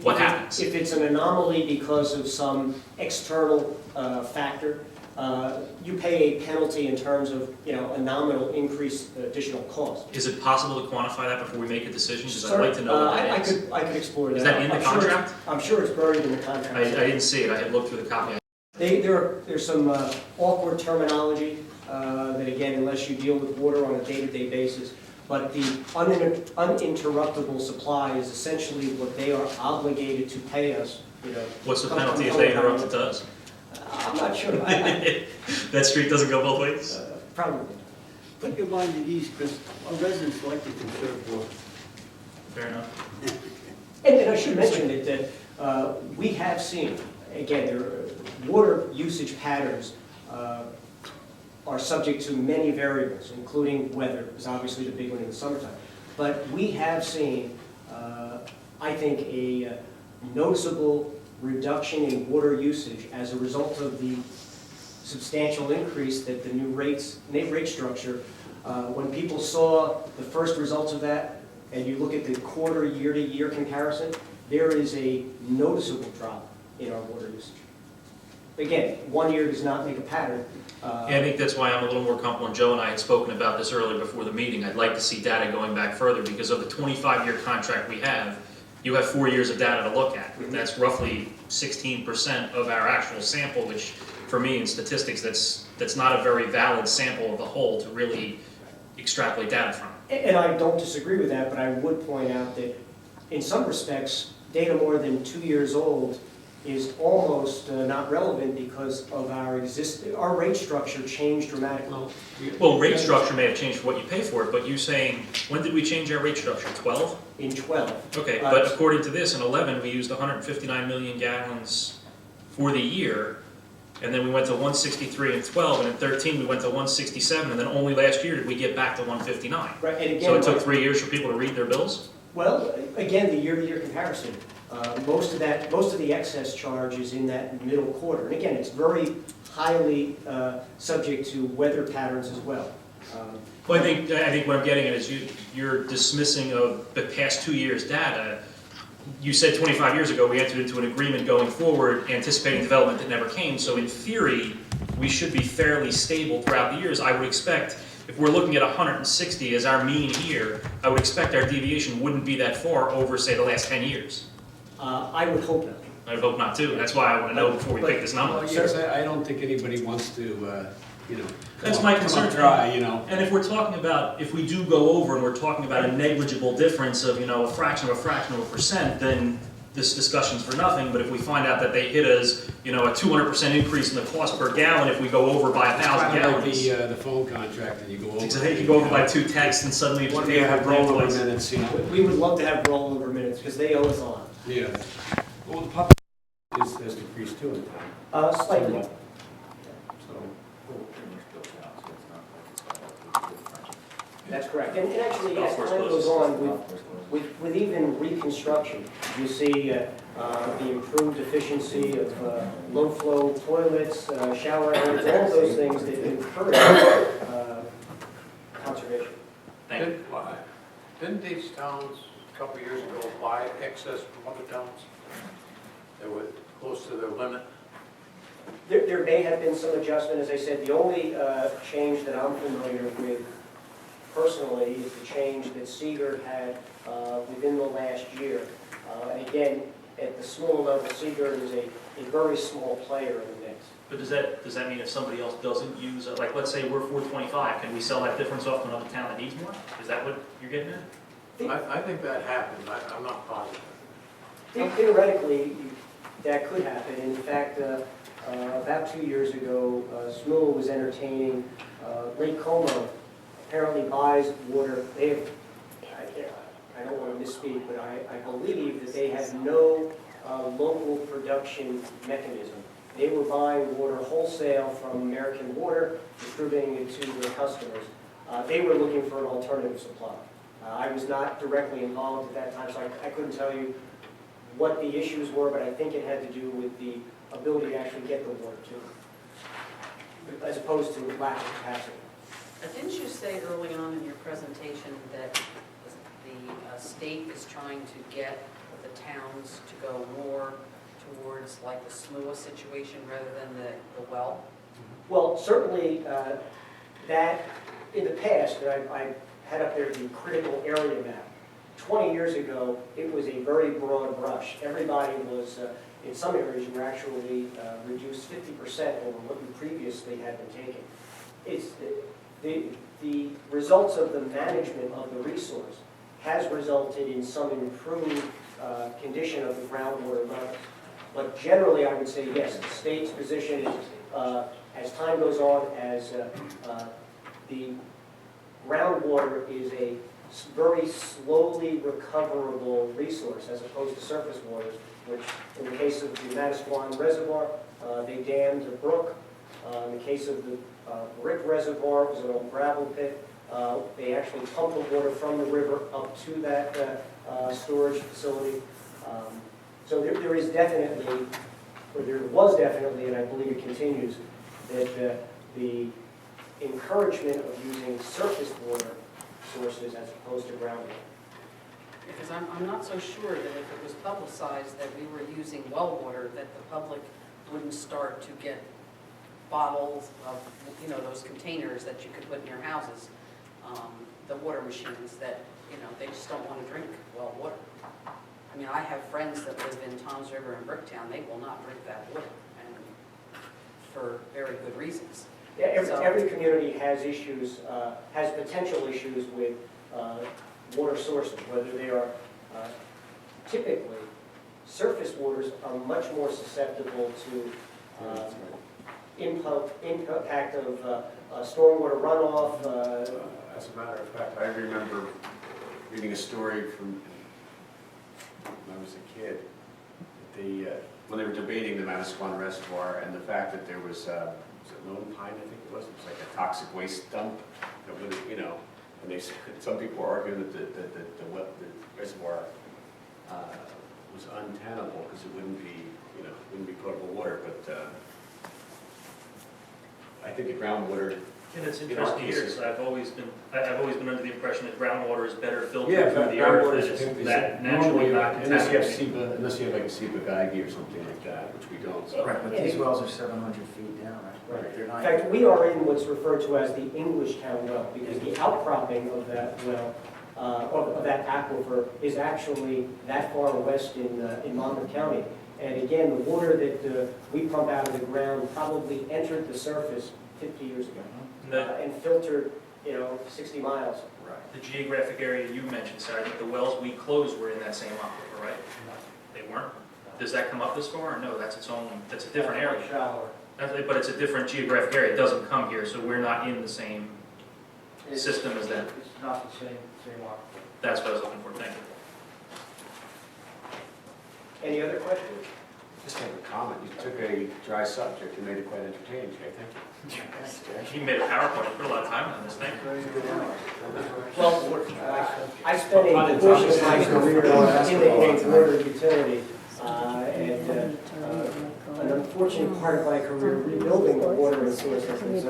what happens? If it's an anomaly because of some external factor, you pay a penalty in terms of, a nominal increase, additional cost. Is it possible to quantify that before we make a decision? Because I'd like to know what that is. I could explore that. Is that in the contract? I'm sure it's buried in the contract. I didn't see it. I had looked through the copy. There's some awkward terminology that, again, unless you deal with water on a day-to-day basis, but the uninterruptible supply is essentially what they are obligated to pay us, What's the penalty if they interrupt it to us? I'm not sure. That street doesn't go both ways? Probably. Put your mind at ease, because our residents like to conserve water. Fair enough. And I should mention that we have seen, again, water usage patterns are subject to many variables, including weather, is obviously the big one in the summertime. But we have seen, I think, a noticeable reduction in water usage as a result of the substantial increase that the new rate structure, when people saw the first results of that, and you look at the quarter year-to-year comparison, there is a noticeable drop in our water usage. Again, 1 year does not make a pattern. Yeah, I think that's why I'm a little more comfortable, and Joe and I had spoken about this earlier before the meeting. I'd like to see data going back further, because of the 25-year contract we have, you have 4 years of data to look at. That's roughly 16% of our actual sample, which for me in statistics, that's not a very valid sample of the whole to really extrapolate data from. And I don't disagree with that, but I would point out that in some respects, data more than 2 years old is almost not relevant because of our rate structure changed dramatically. Well, rate structure may have changed for what you pay for it, but you saying, when did we change our rate structure, 12? In 12. Okay, but according to this, in 11, we used 159 million gallons for the year, and then we went to 163 in 12, and in 13 we went to 167, and then only last year did we get back to 159. Right, and again, So it took 3 years for people to read their bills? Well, again, the year-to-year comparison. Most of the excess charge is in that middle quarter. And again, it's very highly subject to weather patterns as well. Well, I think what I'm getting at is you're dismissing of the past 2 years' data. You said 25 years ago we entered into an agreement going forward, anticipating development that never came. So in theory, we should be fairly stable throughout the years. I would expect, if we're looking at 160 as our mean here, I would expect our deviation wouldn't be that far over, say, the last 10 years. I would hope not. I would hope not too. That's why I want to know before we pick this number. Well, yes, I don't think anybody wants to, That's my come concern. up dry, And if we're talking about, if we do go over and we're talking about a negligible difference of, a fraction of a percent, then this discussion's for nothing. But if we find out that they hit us, a 200% increase in the cost per gallon if we go over by 1,000 gallons. It's kind of like the phone contract and you go over. Exactly, you go over by 2 texts and suddenly it's What do you have rollover minutes, We would love to have rollover minutes because they owe us a lot. Yeah. Well, the population has decreased too in town. Slightly. So, That's correct. And actually, as time goes on, with even reconstruction, you see the improved efficiency of low-flow toilets, shower heads, all those things that encourage conservation. Thank you. Didn't these towns, a couple of years ago, buy excess from other towns that were close to their limit? There may have been some adjustment, as I said. The only change that I'm familiar with personally is the change that Seager had within the last year. And again, at the small level, Seager is a very small player in the mix. But does that mean if somebody else doesn't use, like, let's say we're 425, can we sell that difference off to another town that needs more? Is that what you're getting at? I think that happens, I'm not positive. Theoretically, that could happen. In fact, about 2 years ago, SMUL was entertaining, Lake Como apparently buys water. They have, I don't want to misspeak, but I believe that they have no local production mechanism. They were buying water wholesale from American Water, distributing it to their customers. They were looking for an alternative supply. I was not directly involved at that time, so I couldn't tell you what the issues were, but I think it had to do with the ability to actually get the water to them, as opposed to lack of capacity. Didn't you say early on in your presentation that the state is trying to get the towns to go more towards like the SMUA situation rather than the well? Well, certainly that, in the past, I had up there the critical area map. 20 years ago, it was a very broad brush. Everybody was, in some areas, you were actually reduced 50% over what you previously had been taking. It's the results of the management of the resource has resulted in some improved condition of the groundwater levels. But generally, I would say yes, the state's position is, as time goes on, as the groundwater is a very slowly recoverable resource as opposed to surface waters, which in the case of the Manasquan Reservoir, they dammed a brook. In the case of the Rick Reservoir, it was an old gravel pit. They actually pumped the water from the river up to that storage facility. So there is definitely, or there was definitely, and I believe it continues, that the encouragement of using surface water sources as opposed to groundwater. Because I'm not so sure that if it was publicized that we were using well water, that the public wouldn't start to get bottles of, you know, those containers that you could put in your houses, the water machines that, you know, they just don't want to drink well water. I mean, I have friends that live in Toms River and Bricktown, they will not drink that water, and for very good reasons. Yeah, every community has issues, has potential issues with water sources, whether they are typically surface waters are much more susceptible to impact of stormwater runoff. As a matter of fact, I remember reading a story from when I was a kid, when they were debating the Manasquan Reservoir and the fact that there was it Lone Pine, I think it was like a toxic waste dump, that was, you know, and they, some people were arguing that the reservoir was untenable because it wouldn't be, you know, wouldn't be potable water, but I think the groundwater. And it's in our interesting here, cases- because I've always been under the impression that groundwater is better filtered Yeah, through the earth, groundwater that is it's that naturally not unless you have contaminated. unless you have like a SEPA Geigy or something like that, which we don't. So. Right, but these wells are 700 feet down, right? Right. They're In not. fact, we are in what's referred to as the English Town well, because the outcropping of that well, of that aquifer, is actually that far west in Monmouth County. And again, the water that we pump out of the ground probably entered the surface 50 years ago and filtered, 60 miles. Right. The geographic area you mentioned, Sarah, I think the wells we closed were in that same aquifer, right? They weren't? Does that come up this far, or no, that's its own, that's a different area? Shallower. But it's a different geographic area, it doesn't come here, so we're not in the same system as that. It's not the same water. That's what I was looking for, thank you. Any other questions? Just have a comment. You took a dry subject and made it quite entertaining, Jay. Thank you. He made a PowerPoint, put a lot of time on this thing. Well, I spent a portion of my career in the water utility, and an unfortunate part of my career rebuilding the water and sewer system. So,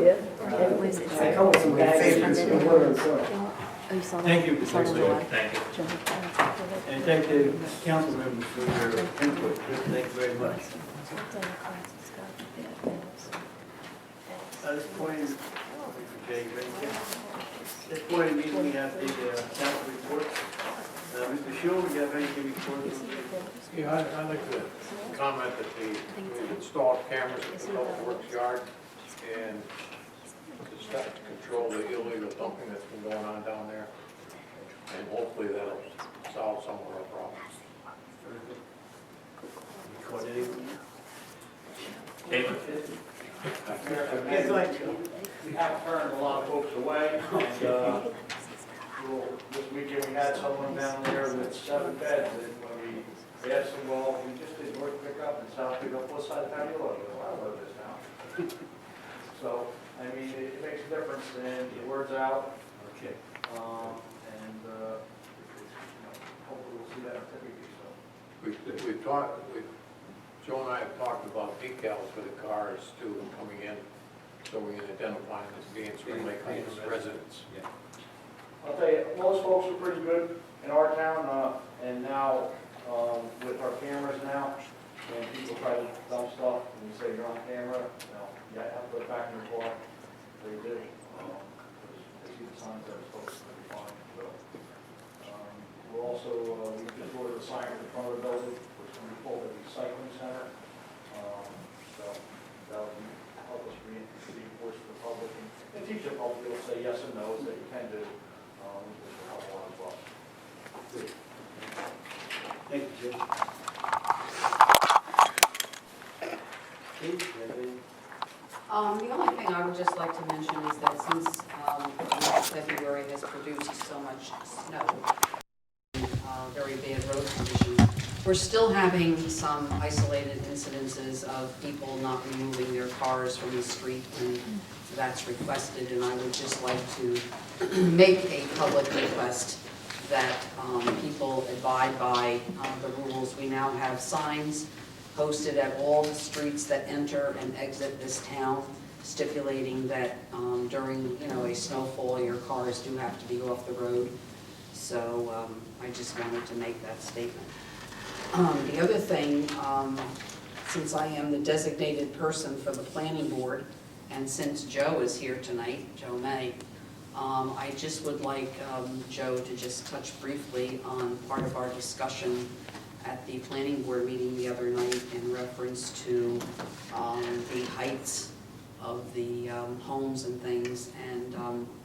I come with some baggage in water and sewer. Thank you. Thank you. And thank the council members for your input. Thank you very much. At this point, Jay, at this point in the meeting, we have the council reports. Mr. Schuler, you have anything to report? Yeah, I'd like to comment that we've installed cameras at the Public Works Yard and to start to control the illegal dumping that's been going on down there. And hopefully that'll solve some of our problems. Record anything? Caitlin? We have turned a lot of folks away, and this weekend we had someone down there with 7 beds, and when we asked them, well, we just did north pickup and south pickup, what side of town you live? Well, I live this town. So, I mean, it makes a difference, and the word's out, Okay. and hopefully we'll see that in Tippecanoe, so. We've talked, Joe and I have talked about decals for the cars too, coming in, so we can identify them as being Spring Lake Heights residents. I'll tell you, most folks are pretty good in our town, and now, with our cameras now, when people try to dump stuff, and you say you're on camera, you have to put it back in your car, they do. Because they see the signs that are supposed to be fine, so. We're also, we just ordered a sign at the front of the building, which will be called the recycling center. So that'll help us reinforce the public and teach the public, they'll say yes and no, that you can do, which will help a lot as well. Thank you, Jim. Steve, you have anything? The only thing I would just like to mention is that since February has produced so much snow, very bad road conditions, we're still having some isolated incidences of people not removing their cars from the street when that's requested, and I would just like to make a public request that people abide by the rules. We now have signs posted at all the streets that enter and exit this town, stipulating that during, a snowfall, your cars do have to be off the road. So I just wanted to make that statement. The other thing, since I am the designated person for the planning board, and since Joe is here tonight, Joe May, I just would like Joe to just touch briefly on part of our discussion at the planning board meeting the other night in reference to the heights of the homes and things, and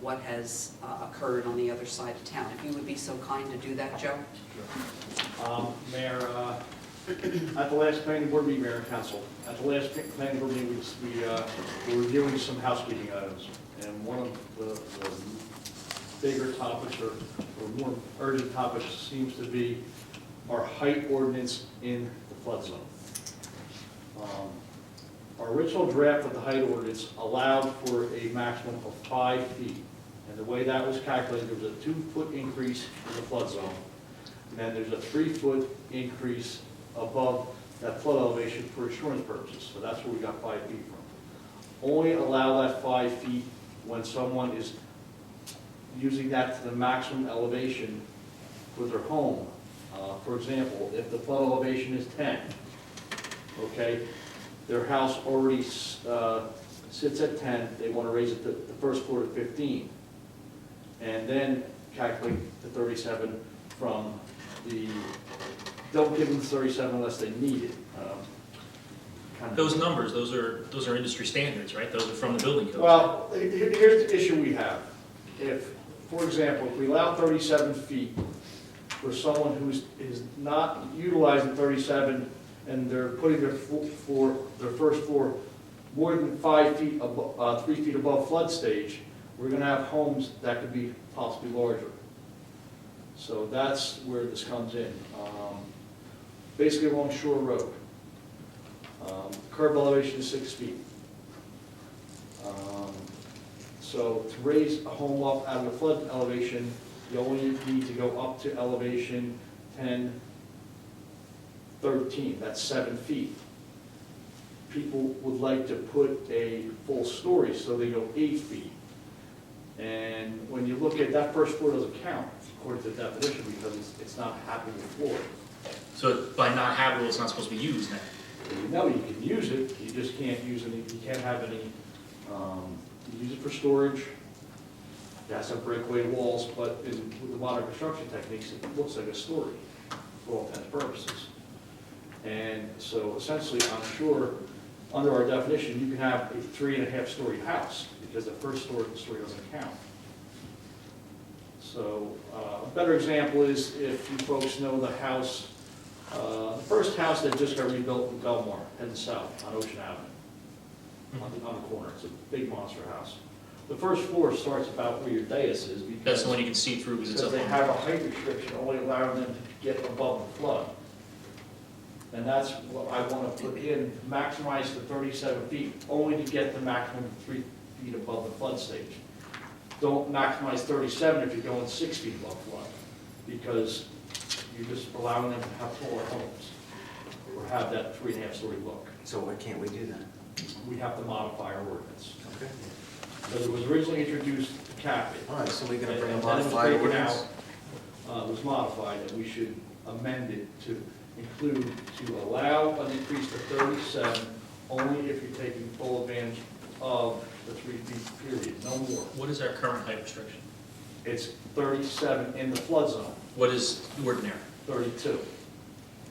what has occurred on the other side of town. If you would be so kind to do that, Joe? Mayor, at the last planning board meeting, Mayor and Council, at the last planning board meeting, we were reviewing some housekeeping items, and one of the bigger topics or more urgent topics seems to be our height ordinance in the flood zone. Our original draft of the height ordinance allowed for a maximum of 5 feet, and the way that was calculated, there was a 2-foot increase in the flood zone, and then there's a 3-foot increase above that flood elevation for insurance purposes, so that's where we got 5 feet from. Only allow that 5 feet when someone is using that to the maximum elevation for their home. For example, if the flood elevation is 10, okay, their house already sits at 10, they want to raise it to the first floor to 15, and then calculate the 37 from the, don't give them the 37 unless they need it. Those numbers, those are industry standards, right? Those are from the building code. Well, here's the issue we have. If, for example, if we allow 37 feet for someone who is not utilizing 37 and they're putting their first floor more than 5 feet, 3 feet above flood stage, we're going to have homes that could be possibly larger. So that's where this comes in. Basically along Shore Road. Curb elevation is 6 feet. So to raise a home up out of the flood elevation, you only need to go up to elevation 10, 13, that's 7 feet. People would like to put a full story, so they go 8 feet. And when you look at that first floor doesn't count, according to the definition, because it's not a habitable floor. So by not habitable, it's not supposed to be used now. No, you can use it, you just can't use any, you can't have any You use it for storage. It has some breakaway walls, but with the modern construction techniques, it looks like a story for all intents and purposes. And so essentially, I'm sure, under our definition, you can have a 3.5-story house, because the first story doesn't count. So a better example is if you folks know the house, the first house that just got rebuilt in Belmar, heading south on Ocean Avenue, on the corner. It's a big monster house. The first floor starts about where your dais is, That's because the one you can see through because it's up they on. have a height restriction only allowing them to get above the flood. And that's what I want to put in, maximize the 37 feet, only to get the maximum 3 feet above the flood stage. Don't maximize 37 if you're going 6 feet above flood, because you're just allowing them to have taller homes, or have that 3.5-story look. So why can't we do that? We have to modify our ordinance. Okay. Because it was originally introduced to cap it. All right, so we're gonna bring a And then it was modified taken ordinance? out, was modified, and we should amend it to include, to allow an increase to 37 only if you're taking full advantage of the 3 feet period, no more. What is our current height restriction? It's 37 in the flood zone, What is ordinary? 32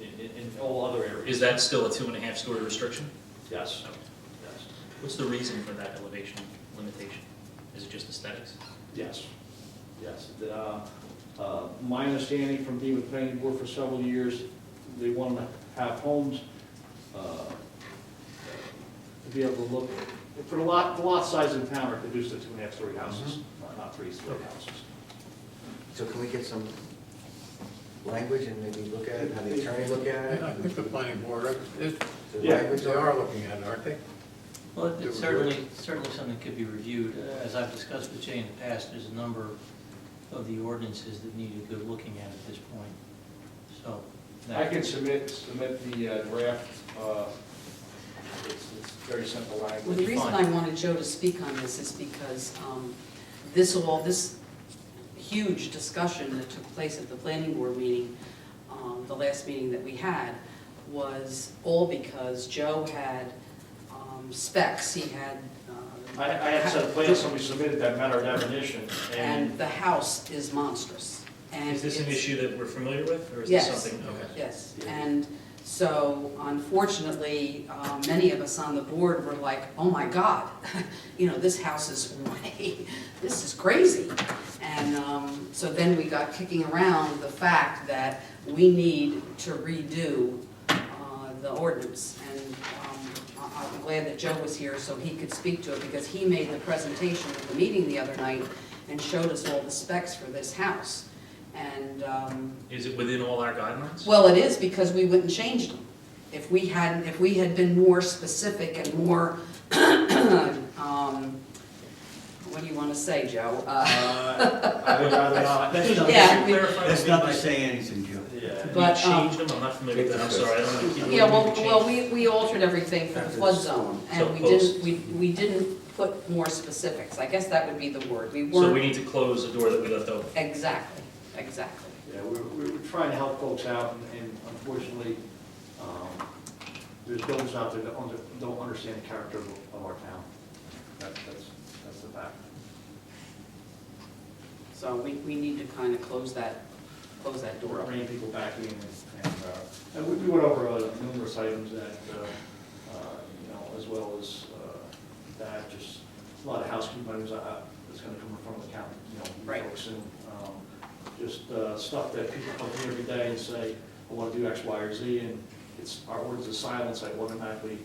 in all other areas. Is that still a 2.5-story restriction? Yes, Okay. yes, What's the reason for that elevation limitation? Is it just aesthetics? yes, yes. My understanding from being with the planning board for several years, they want to have homes to be able to look, for the lot size in town are reduced to 2.5-story houses, not 3-story houses. So can we get some language and maybe look at it, have the attorney look at it? I think the planning board, The Yeah. language they are looking at it, aren't they? Well, it's certainly something that could be reviewed. As I've discussed with Jay in the past, there's a number of the ordinances that need a good looking at this point. So. I can submit the draft, it's very simple Well, language. the reason I wanted Joe to speak on this is because this huge discussion that took place at the planning board meeting, the last meeting that we had, was all because Joe had specs, he had. I had said, plan somebody submitted that met our definition, And the house is monstrous. And Is this an it's- issue that we're familiar with, or is Yes. this something? Okay. Yes, and so unfortunately, many of us on the board were like, oh my God, this house is this is crazy. And so then we got kicking around the fact that we need to redo the ordinance. And I'm glad that Joe was here so he could speak to it, because he made the presentation at the meeting the other night and showed us all the specs for this house. And Is it within all our guidelines? well, it is, because we wouldn't change them. If we had been more specific and more, what do you want to say, Joe? I would rather not. That's not, Yeah, we- that's not to say anything, Joe. Yeah. We But, changed them? I'm not familiar with that, I'm sorry, I don't know. Yeah, well, we altered everything for the flood zone, and So we post. we didn't put more specifics. I guess that would be the word. We So we weren't, need to close the door that we left open. exactly. Yeah, we're trying to help folks out, and unfortunately, there's builders out there that don't understand the character of our town. That's the fact. So we need to kind of close that door We're up. bringing people back in, and we went over numerous items that, as well as that, just a lot of housekeeping items that's going to come from the county, Right. folks soon. Just stuff that people come in every day and say, I want to do X, Y, or Z, and it's, our ordinance is silent, so automatically,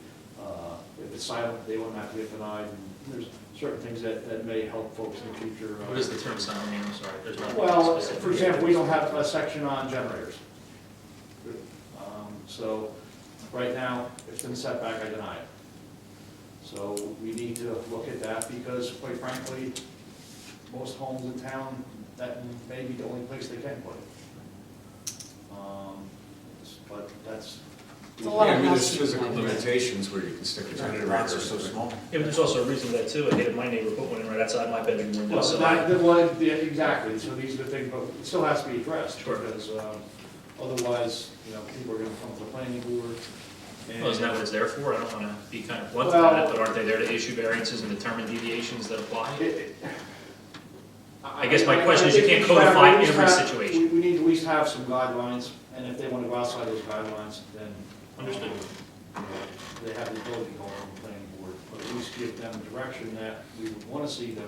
if it's silent, they automatically get denied. And there's certain things that may help folks in the future. What does the term silent mean? I'm sorry, there's not. Well, specific. for example, we don't have a section on generators. So, right now, if it's in setback, I deny it. So, we need to look at that, because quite frankly, most homes in town, that may be the only place they can put it. But that's. It's a lot Yeah, of there's housekeeping physical items. limitations where you can stick a generator. Lots are so small. Yeah, but there's also a reason for that too. I hated my neighbor put one in right outside my bedroom window, Well, so. yeah, exactly, so these are the things, but it still has to be addressed, Sure. because otherwise, people are gonna come to the planning board, Well, isn't that what it's there for? I don't want to be kind of blunt about it, but aren't they there to issue variances and determine deviations that apply? I guess my question is, you can't codify every situation. We need to at least have some guidelines, and if they want to go outside those guidelines, then. Understood. They have the ability to go on the planning board, but at least give them direction that we would want to see them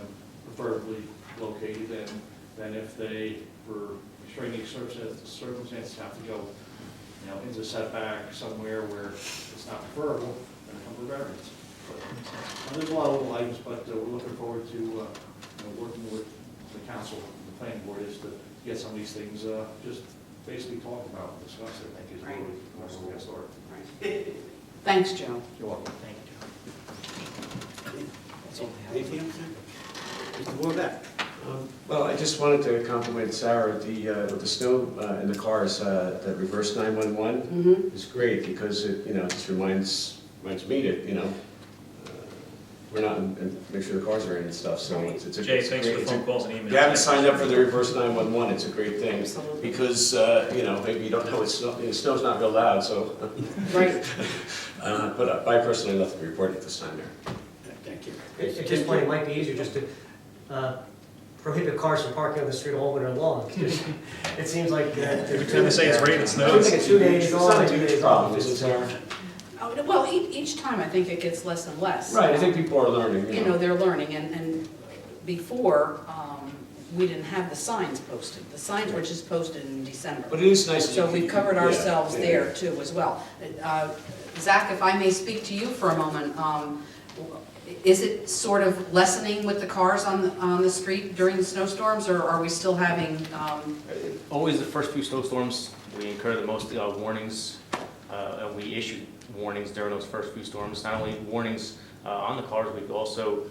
preferably located, and then if they, for extraneous circumstances, have to go, into setback somewhere where it's not preferable, then come for variance. But there's a lot of little items, but we're looking forward to, working with the council, the planning board, is to get some of these things, just basically talk about, and discuss it, I think is where we get started. Thanks, Joe. You're welcome. Thank you. Anything else? Mr. Warbeck? Well, I just wanted to compliment Sarah, with the snow in the cars, that reverse 911 Mm-hmm. is great, because it, just reminds me that, we're not, and make sure the cars are in and stuff, so it's a Jay, it's a thanks for great- the phone calls and emails. If you haven't signed up for the reverse 911, it's a great thing, because, maybe you don't know snow's not real loud, so. Right. But I personally left the report at this time there. Thank you. At this point, it might be easier just to prohibit cars from parking on the street all winter long. It seems like. Every time they say it's raining, it It's snows. like 2 days It's on, not a 2 huge days problem, off. is it, Sarah? Well, each time I think it gets less and less. Right, I think people are learning, You know, they're learning, and before, we didn't have the signs posted. The signs were just posted in December. But it is nice. that So you- we've covered yeah, ourselves yeah. there too as well. Zach, if I may speak to you for a moment, is it sort of lessening with the cars on the street during the snowstorms, or are we still having, Always the first few snowstorms, we incur the most warnings, and we issue warnings during those first few storms. Not only warnings on the cars, we also,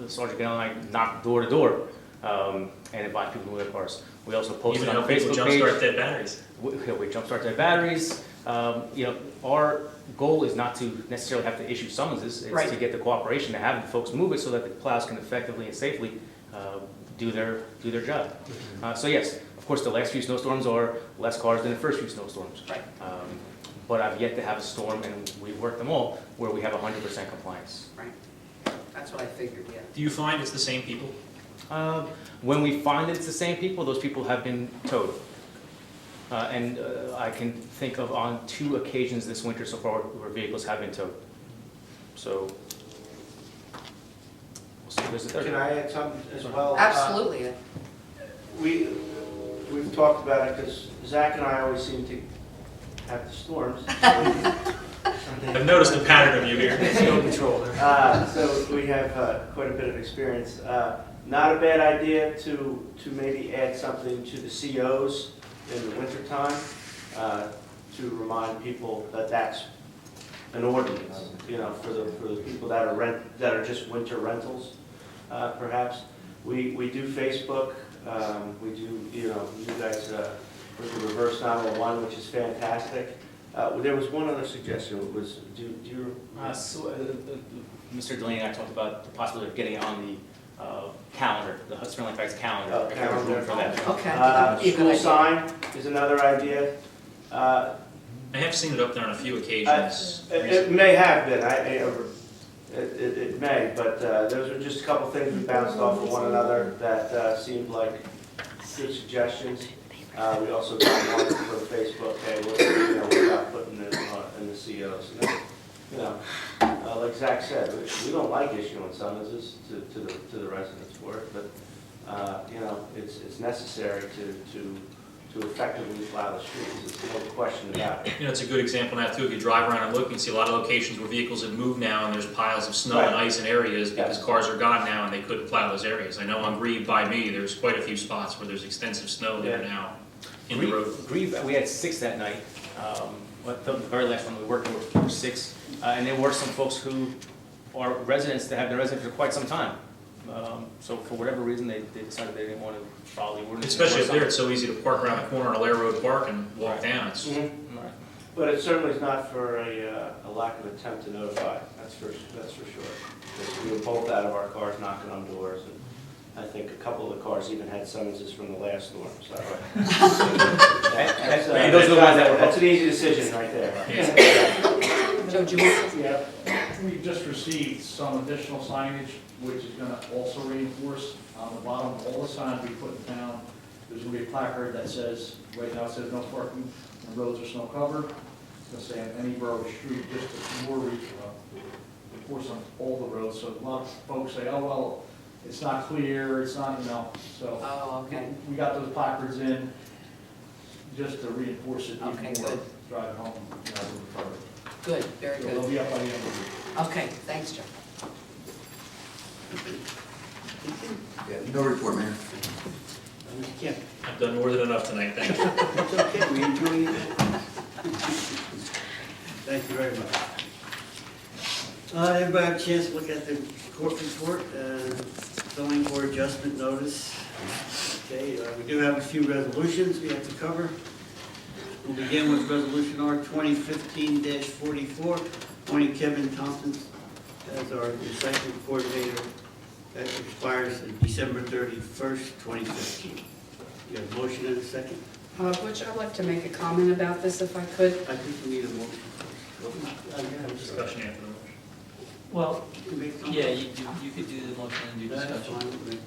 Sergeant Gale and I knock door to door and advise people to move their cars. We also post Even it on help the people Facebook page. jumpstart dead batteries. We jumpstart their batteries. Our goal is not to necessarily have to issue summonses. It's Right. to get the cooperation, to have the folks move it so that the plows can effectively and safely do their job. So yes, of course, the last few snowstorms are less cars than the first few snowstorms. Right. But I've yet to have a storm, and we've worked them all, where we have 100% compliance. right? That's what I figured, yeah. Do you find it's the same people? When we find that it's the same people, those people have been towed. And I can think of on 2 occasions this winter so far where vehicles have been towed. So, we'll see if there's a third. Can I add something as well? Absolutely. We've talked about it, because Zach and I always seem to have the storms. I've noticed a pattern of you here. Snow control. So we have quite a bit of experience. Not a bad idea to maybe add something to the COs in the wintertime, to remind people that that's an ordinance, for the people that are just winter rentals, perhaps. We do Facebook, we do, you guys, with the reverse 911, which is fantastic. There was one other suggestion, was, do you? Mr. Delaney and I talked about the possibility of getting it on the calendar, the Spring Lake Facts calendar. Oh, if there was room for that. Okay. That'd be a good School idea. sign is another idea. I have seen it up there on a few occasions. It may have been, it may, but those are just a couple things we bounced off of one another that seemed like good suggestions. We also got one from Facebook, hey, what about putting it in the COs? Like Zach said, we don't like issuing summonses to the residents for it, but, it's necessary to effectively plow the streets. There's no question about it. It's a good example now too. If you drive around and look, you can see a lot of locations where vehicles have moved now and there's piles of snow and Right. ice in areas because Yes. cars are gone now and they couldn't plow those areas. I know on Grieve by me, there's quite a few spots where there's extensive snow there Yeah. now in the road. Grieve, we had 6 that night. But the very last one we worked with were 6. And there were some folks who are residents that have been residents for quite some time. So for whatever reason, they decided they didn't want to follow the ordinance. Especially if there, it's so easy to park around the corner on Alair Road Park and walk down. It's- Right. But it certainly is not for a lack of attempt to notify, that's for sure. Because we were both out of our cars knocking on doors, and I think a couple of the cars even had summonses from the last storm, so. And those are the ones that were That's an easy decision right there. Yeah. Joe, do you want to? Yeah, we just received some additional signage, which is gonna also reinforce on the bottom of all the signs we put down. There's gonna be a placard that says, right now it says no parking, and roads are snow covered. It's gonna say on any borough street, just to more enforce on all the roads. So a lot of folks say, oh, well, it's not clear, it's not, so. Oh, okay. We got those placards in just to reinforce it Okay, even more, good. drive it home, moving forward. Good, very So they'll good. be up by the end of the week. Okay, thanks, Joe. No report, Mayor. Mr. Kemp? I've done more than enough tonight, thank you. It's okay, we enjoy it. Thank you very much. Everybody have a chance to look at the court report, zoning board adjustment notice. Okay, we do have a few resolutions we have to cover. We'll begin with Resolution R 2015-44, appointing Kevin Thompson as our recycling coordinator. That expires on December 31st, 2015. You have a motion and a second? Butch, I'd like to make a comment about this if I could. I think we need a motion first. Discussion after the motion. Well, You can make a comment? yeah, you could do the motion and do That's discussion. fine with me.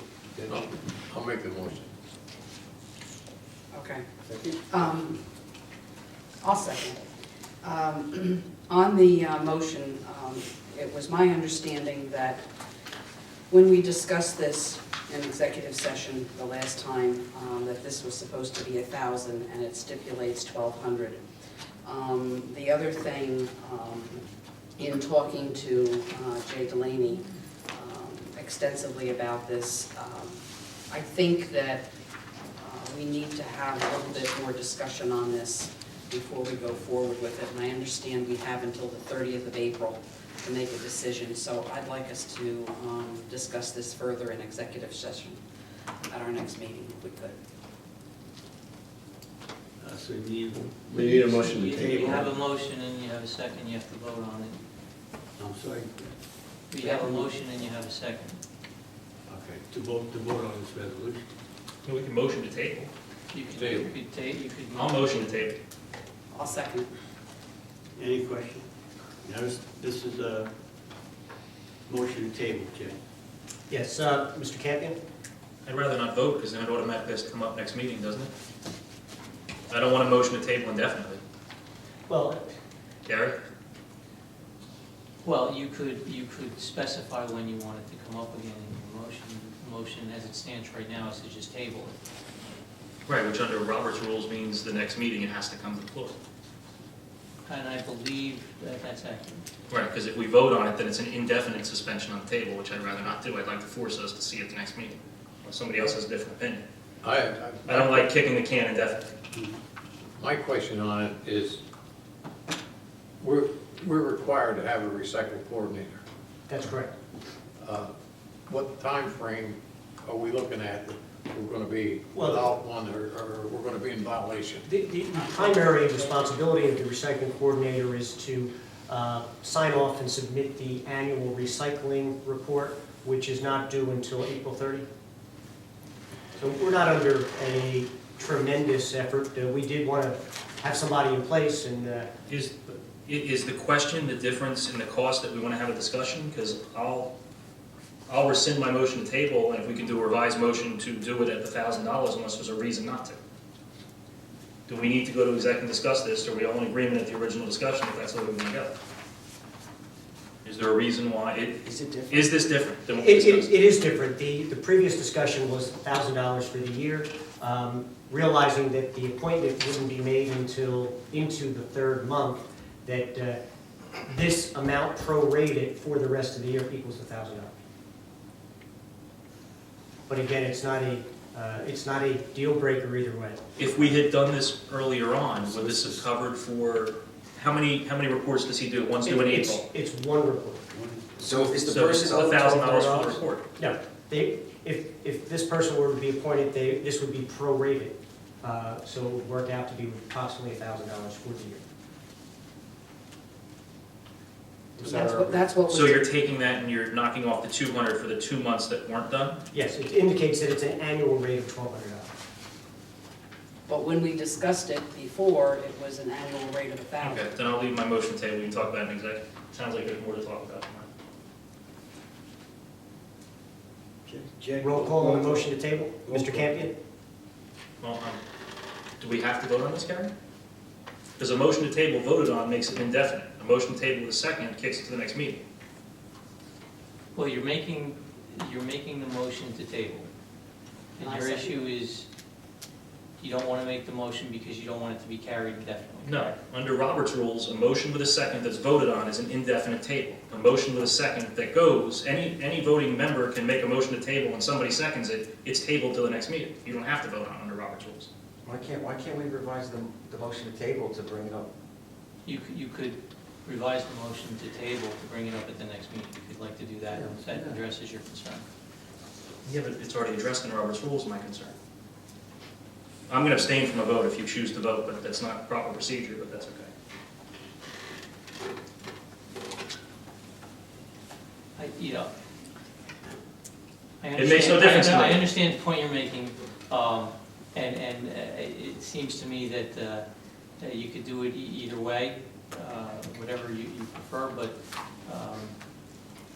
I'll make the motion. Okay. Second? I'll second. On the motion, it was my understanding that when we discussed this in executive session the last time, that this was supposed to be 1,000 and it stipulates 1,200. The other thing, in talking to Jay Delaney extensively about this, I think that we need to have a little bit more discussion on this before we go forward with it. And I understand we have until the 30th of April to make a decision, so I'd like us to discuss this further in executive session at our next meeting, if we could. So you We need a motion to You table. have a motion and you have a second, you have to vote on it. I'm sorry. You have a motion and you have a second. Okay, to vote on this resolution. We can motion to table. You could, Table. you could. I'll motion to table. I'll second it. Any question? Now, this is a motion to table, Jay. Yes, Mr. Campion? I'd rather not vote, because then it automatically has to come up next meeting, doesn't it? I don't want a motion to table indefinitely. Well, Gary? Well, you could specify when you want it to come up again in your motion. The motion as it stands right now is to just table it. Right, which under Robert's rules means the next meeting it has to come to the floor. And I believe that that's accurate. Right, because if we vote on it, then it's an indefinite suspension on the table, which I'd rather not do. I'd like to force us to see it the next meeting, unless somebody else has a different opinion. I don't like kicking the can indefinitely. My question on it is, we're required to have a recycling coordinator. that's correct. What time frame are we looking at that we're gonna be Well- without one, or we're gonna be in violation? The primary responsibility of the recycling coordinator is to sign off and submit the annual recycling report, which is not due until April 30. So we're not under a tremendous effort. We did want to have somebody in place, and Is the question the difference in the cost that we want to have a discussion? Because I'll rescind my motion to table, and if we can do a revised motion to do it at the $1,000 unless there's a reason not to. Do we need to go to exec and discuss this, or are we all in agreement at the original discussion if that's the way we want to go? Is there a reason why is it different? is this different than what we It discussed? is different. The previous discussion was $1,000 for the year, realizing that the appointment wouldn't be made until into the third month, that this amount prorated for the rest of the year equals $1,000. But again, it's not a deal breaker either way. If we had done this earlier on, would this have covered for, how many reports does he do? One's due in April. It's one report. So is the So it's person owed $1,000 for $1,200? the report. No, if this person were to be appointed, this would be prorated. So it would work out to be approximately $1,000 for the year. That's what was. So you're taking that and you're knocking off the 200 for the 2 months that weren't done? Yes, it indicates that it's an annual rate of $1,200. But when we discussed it before, it was an annual rate of $1,000. Okay, then I'll leave my motion table, we can talk about it in exec. Sounds like there's more to talk about. Jack? Roll call on the motion to table. Mr. Campion? Well, do we have to vote on this, Karen? Because a motion to table voted on makes it indefinite. A motion to table with a second kicks it to the next meeting. Well, you're making the motion to table. And And I your second. issue is, you don't want to make the motion because you don't want it to be carried indefinitely. No, under Robert's rules, a motion with a second that's voted on is an indefinite table. A motion with a second that goes, any voting member can make a motion to table, and somebody seconds it, it's tabled till the next meeting. You don't have to vote on it under Robert's rules. Why can't we revise the motion to table to bring it up? You could revise the motion to table to bring it up at the next meeting, if you'd like to do that, if that addresses your concern. Yeah, but it's already addressed in Robert's rules, my concern. I'm going to abstain from a vote if you choose to vote, but that's not proper procedure, but that's okay. It makes no difference to me. I understand the point you're making, and it seems to me that you could do it either way, whatever you prefer, but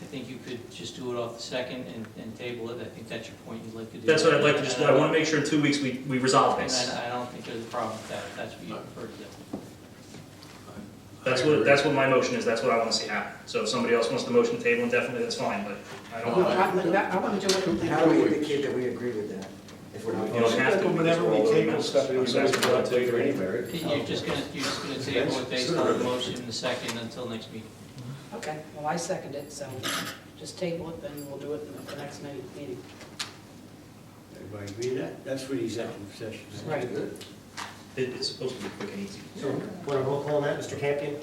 I think you could just do it off the second and table it. I think that's your point you'd like to do. That's what I'd like to just do. I want to make sure in 2 weeks we resolve And this. I don't think there's a problem with that, if that's what you prefer to do. That's what my motion is, that's what I want to see happen. So if somebody else wants the motion to table indefinitely, that's fine, but I don't No, want I want to do it. How do we indicate that we agree with that? If we're not. You don't have to. Whenever we table stuff, it was always brought to you anyway. You're just gonna table it based on the motion in the second until next meeting. Okay, well, I second it, so just table it, then we'll do it in the next meeting. Everybody agree to that? That's for the executive session. Right. It's supposed to be quick and easy. So, want a roll call on that, Mr. Campion?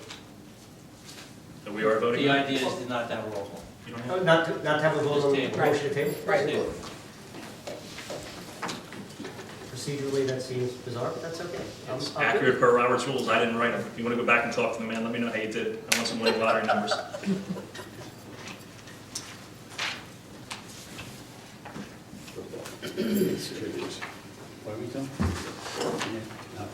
So we are voting? The idea is to not have a roll call. You don't have Not to have a vote on the Just table. motion to table? Right. Procedurally, that seems bizarre, but that's okay. It's I'm good. accurate per Robert's rules, I didn't write them. If you want to go back and talk to the man, let me know how you did it. I want some winning lottery numbers. What are we doing? Yeah,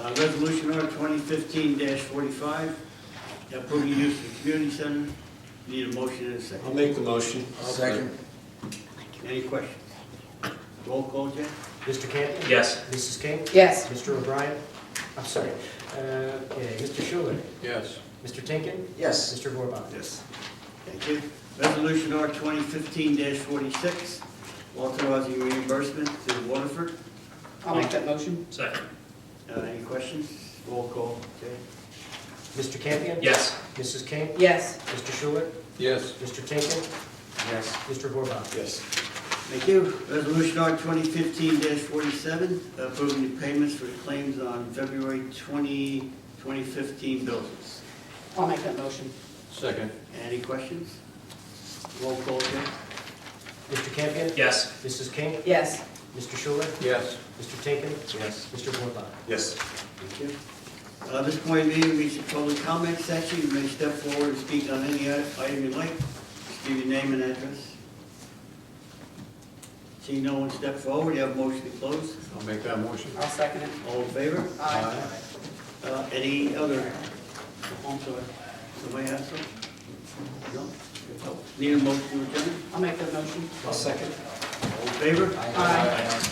okay. Resolution R 2015-45, approving use of the community center. Need a motion and a second. I'll make the motion. Second. Any questions? Roll call, Jack? Mr. Campion? Yes. Mrs. King? Yes. Mr. O'Brien? I'm sorry. Okay, Mr. Schuler? Yes. Mr. Tinkin? Yes. Mr. Vorbach? Yes. Thank you. Resolution R 2015-46, authorizing reimbursement to Waterford. I'll make that motion. Second. Any questions? Roll call, Jay? Mr. Campion? Yes. Mrs. King? Yes. Mr. Schuler? Yes. Mr. Tinkin? Yes. Mr. Vorbach? Yes. Thank you. Resolution R 2015-47, approving the payments for the claims on February 20, 2015 bills. I'll make that motion. Second. Any questions? Roll call, Jay? Mr. Campion? Yes. Mrs. King? Yes. Mr. Schuler? Yes. Mr. Tinkin? Yes. Mr. Vorbach? Yes. Thank you. At this point in the meeting, we reach the public comment section. You may step forward and speak on any item you like. Just give your name and address. See no one step forward, you have a motion to close. I'll make that motion. I'll second it. All in favor? Aye. Any other? I'm sorry. Somebody have some? No? Need a motion to adjourn? I'll make that motion. I'll second. All in favor? Aye.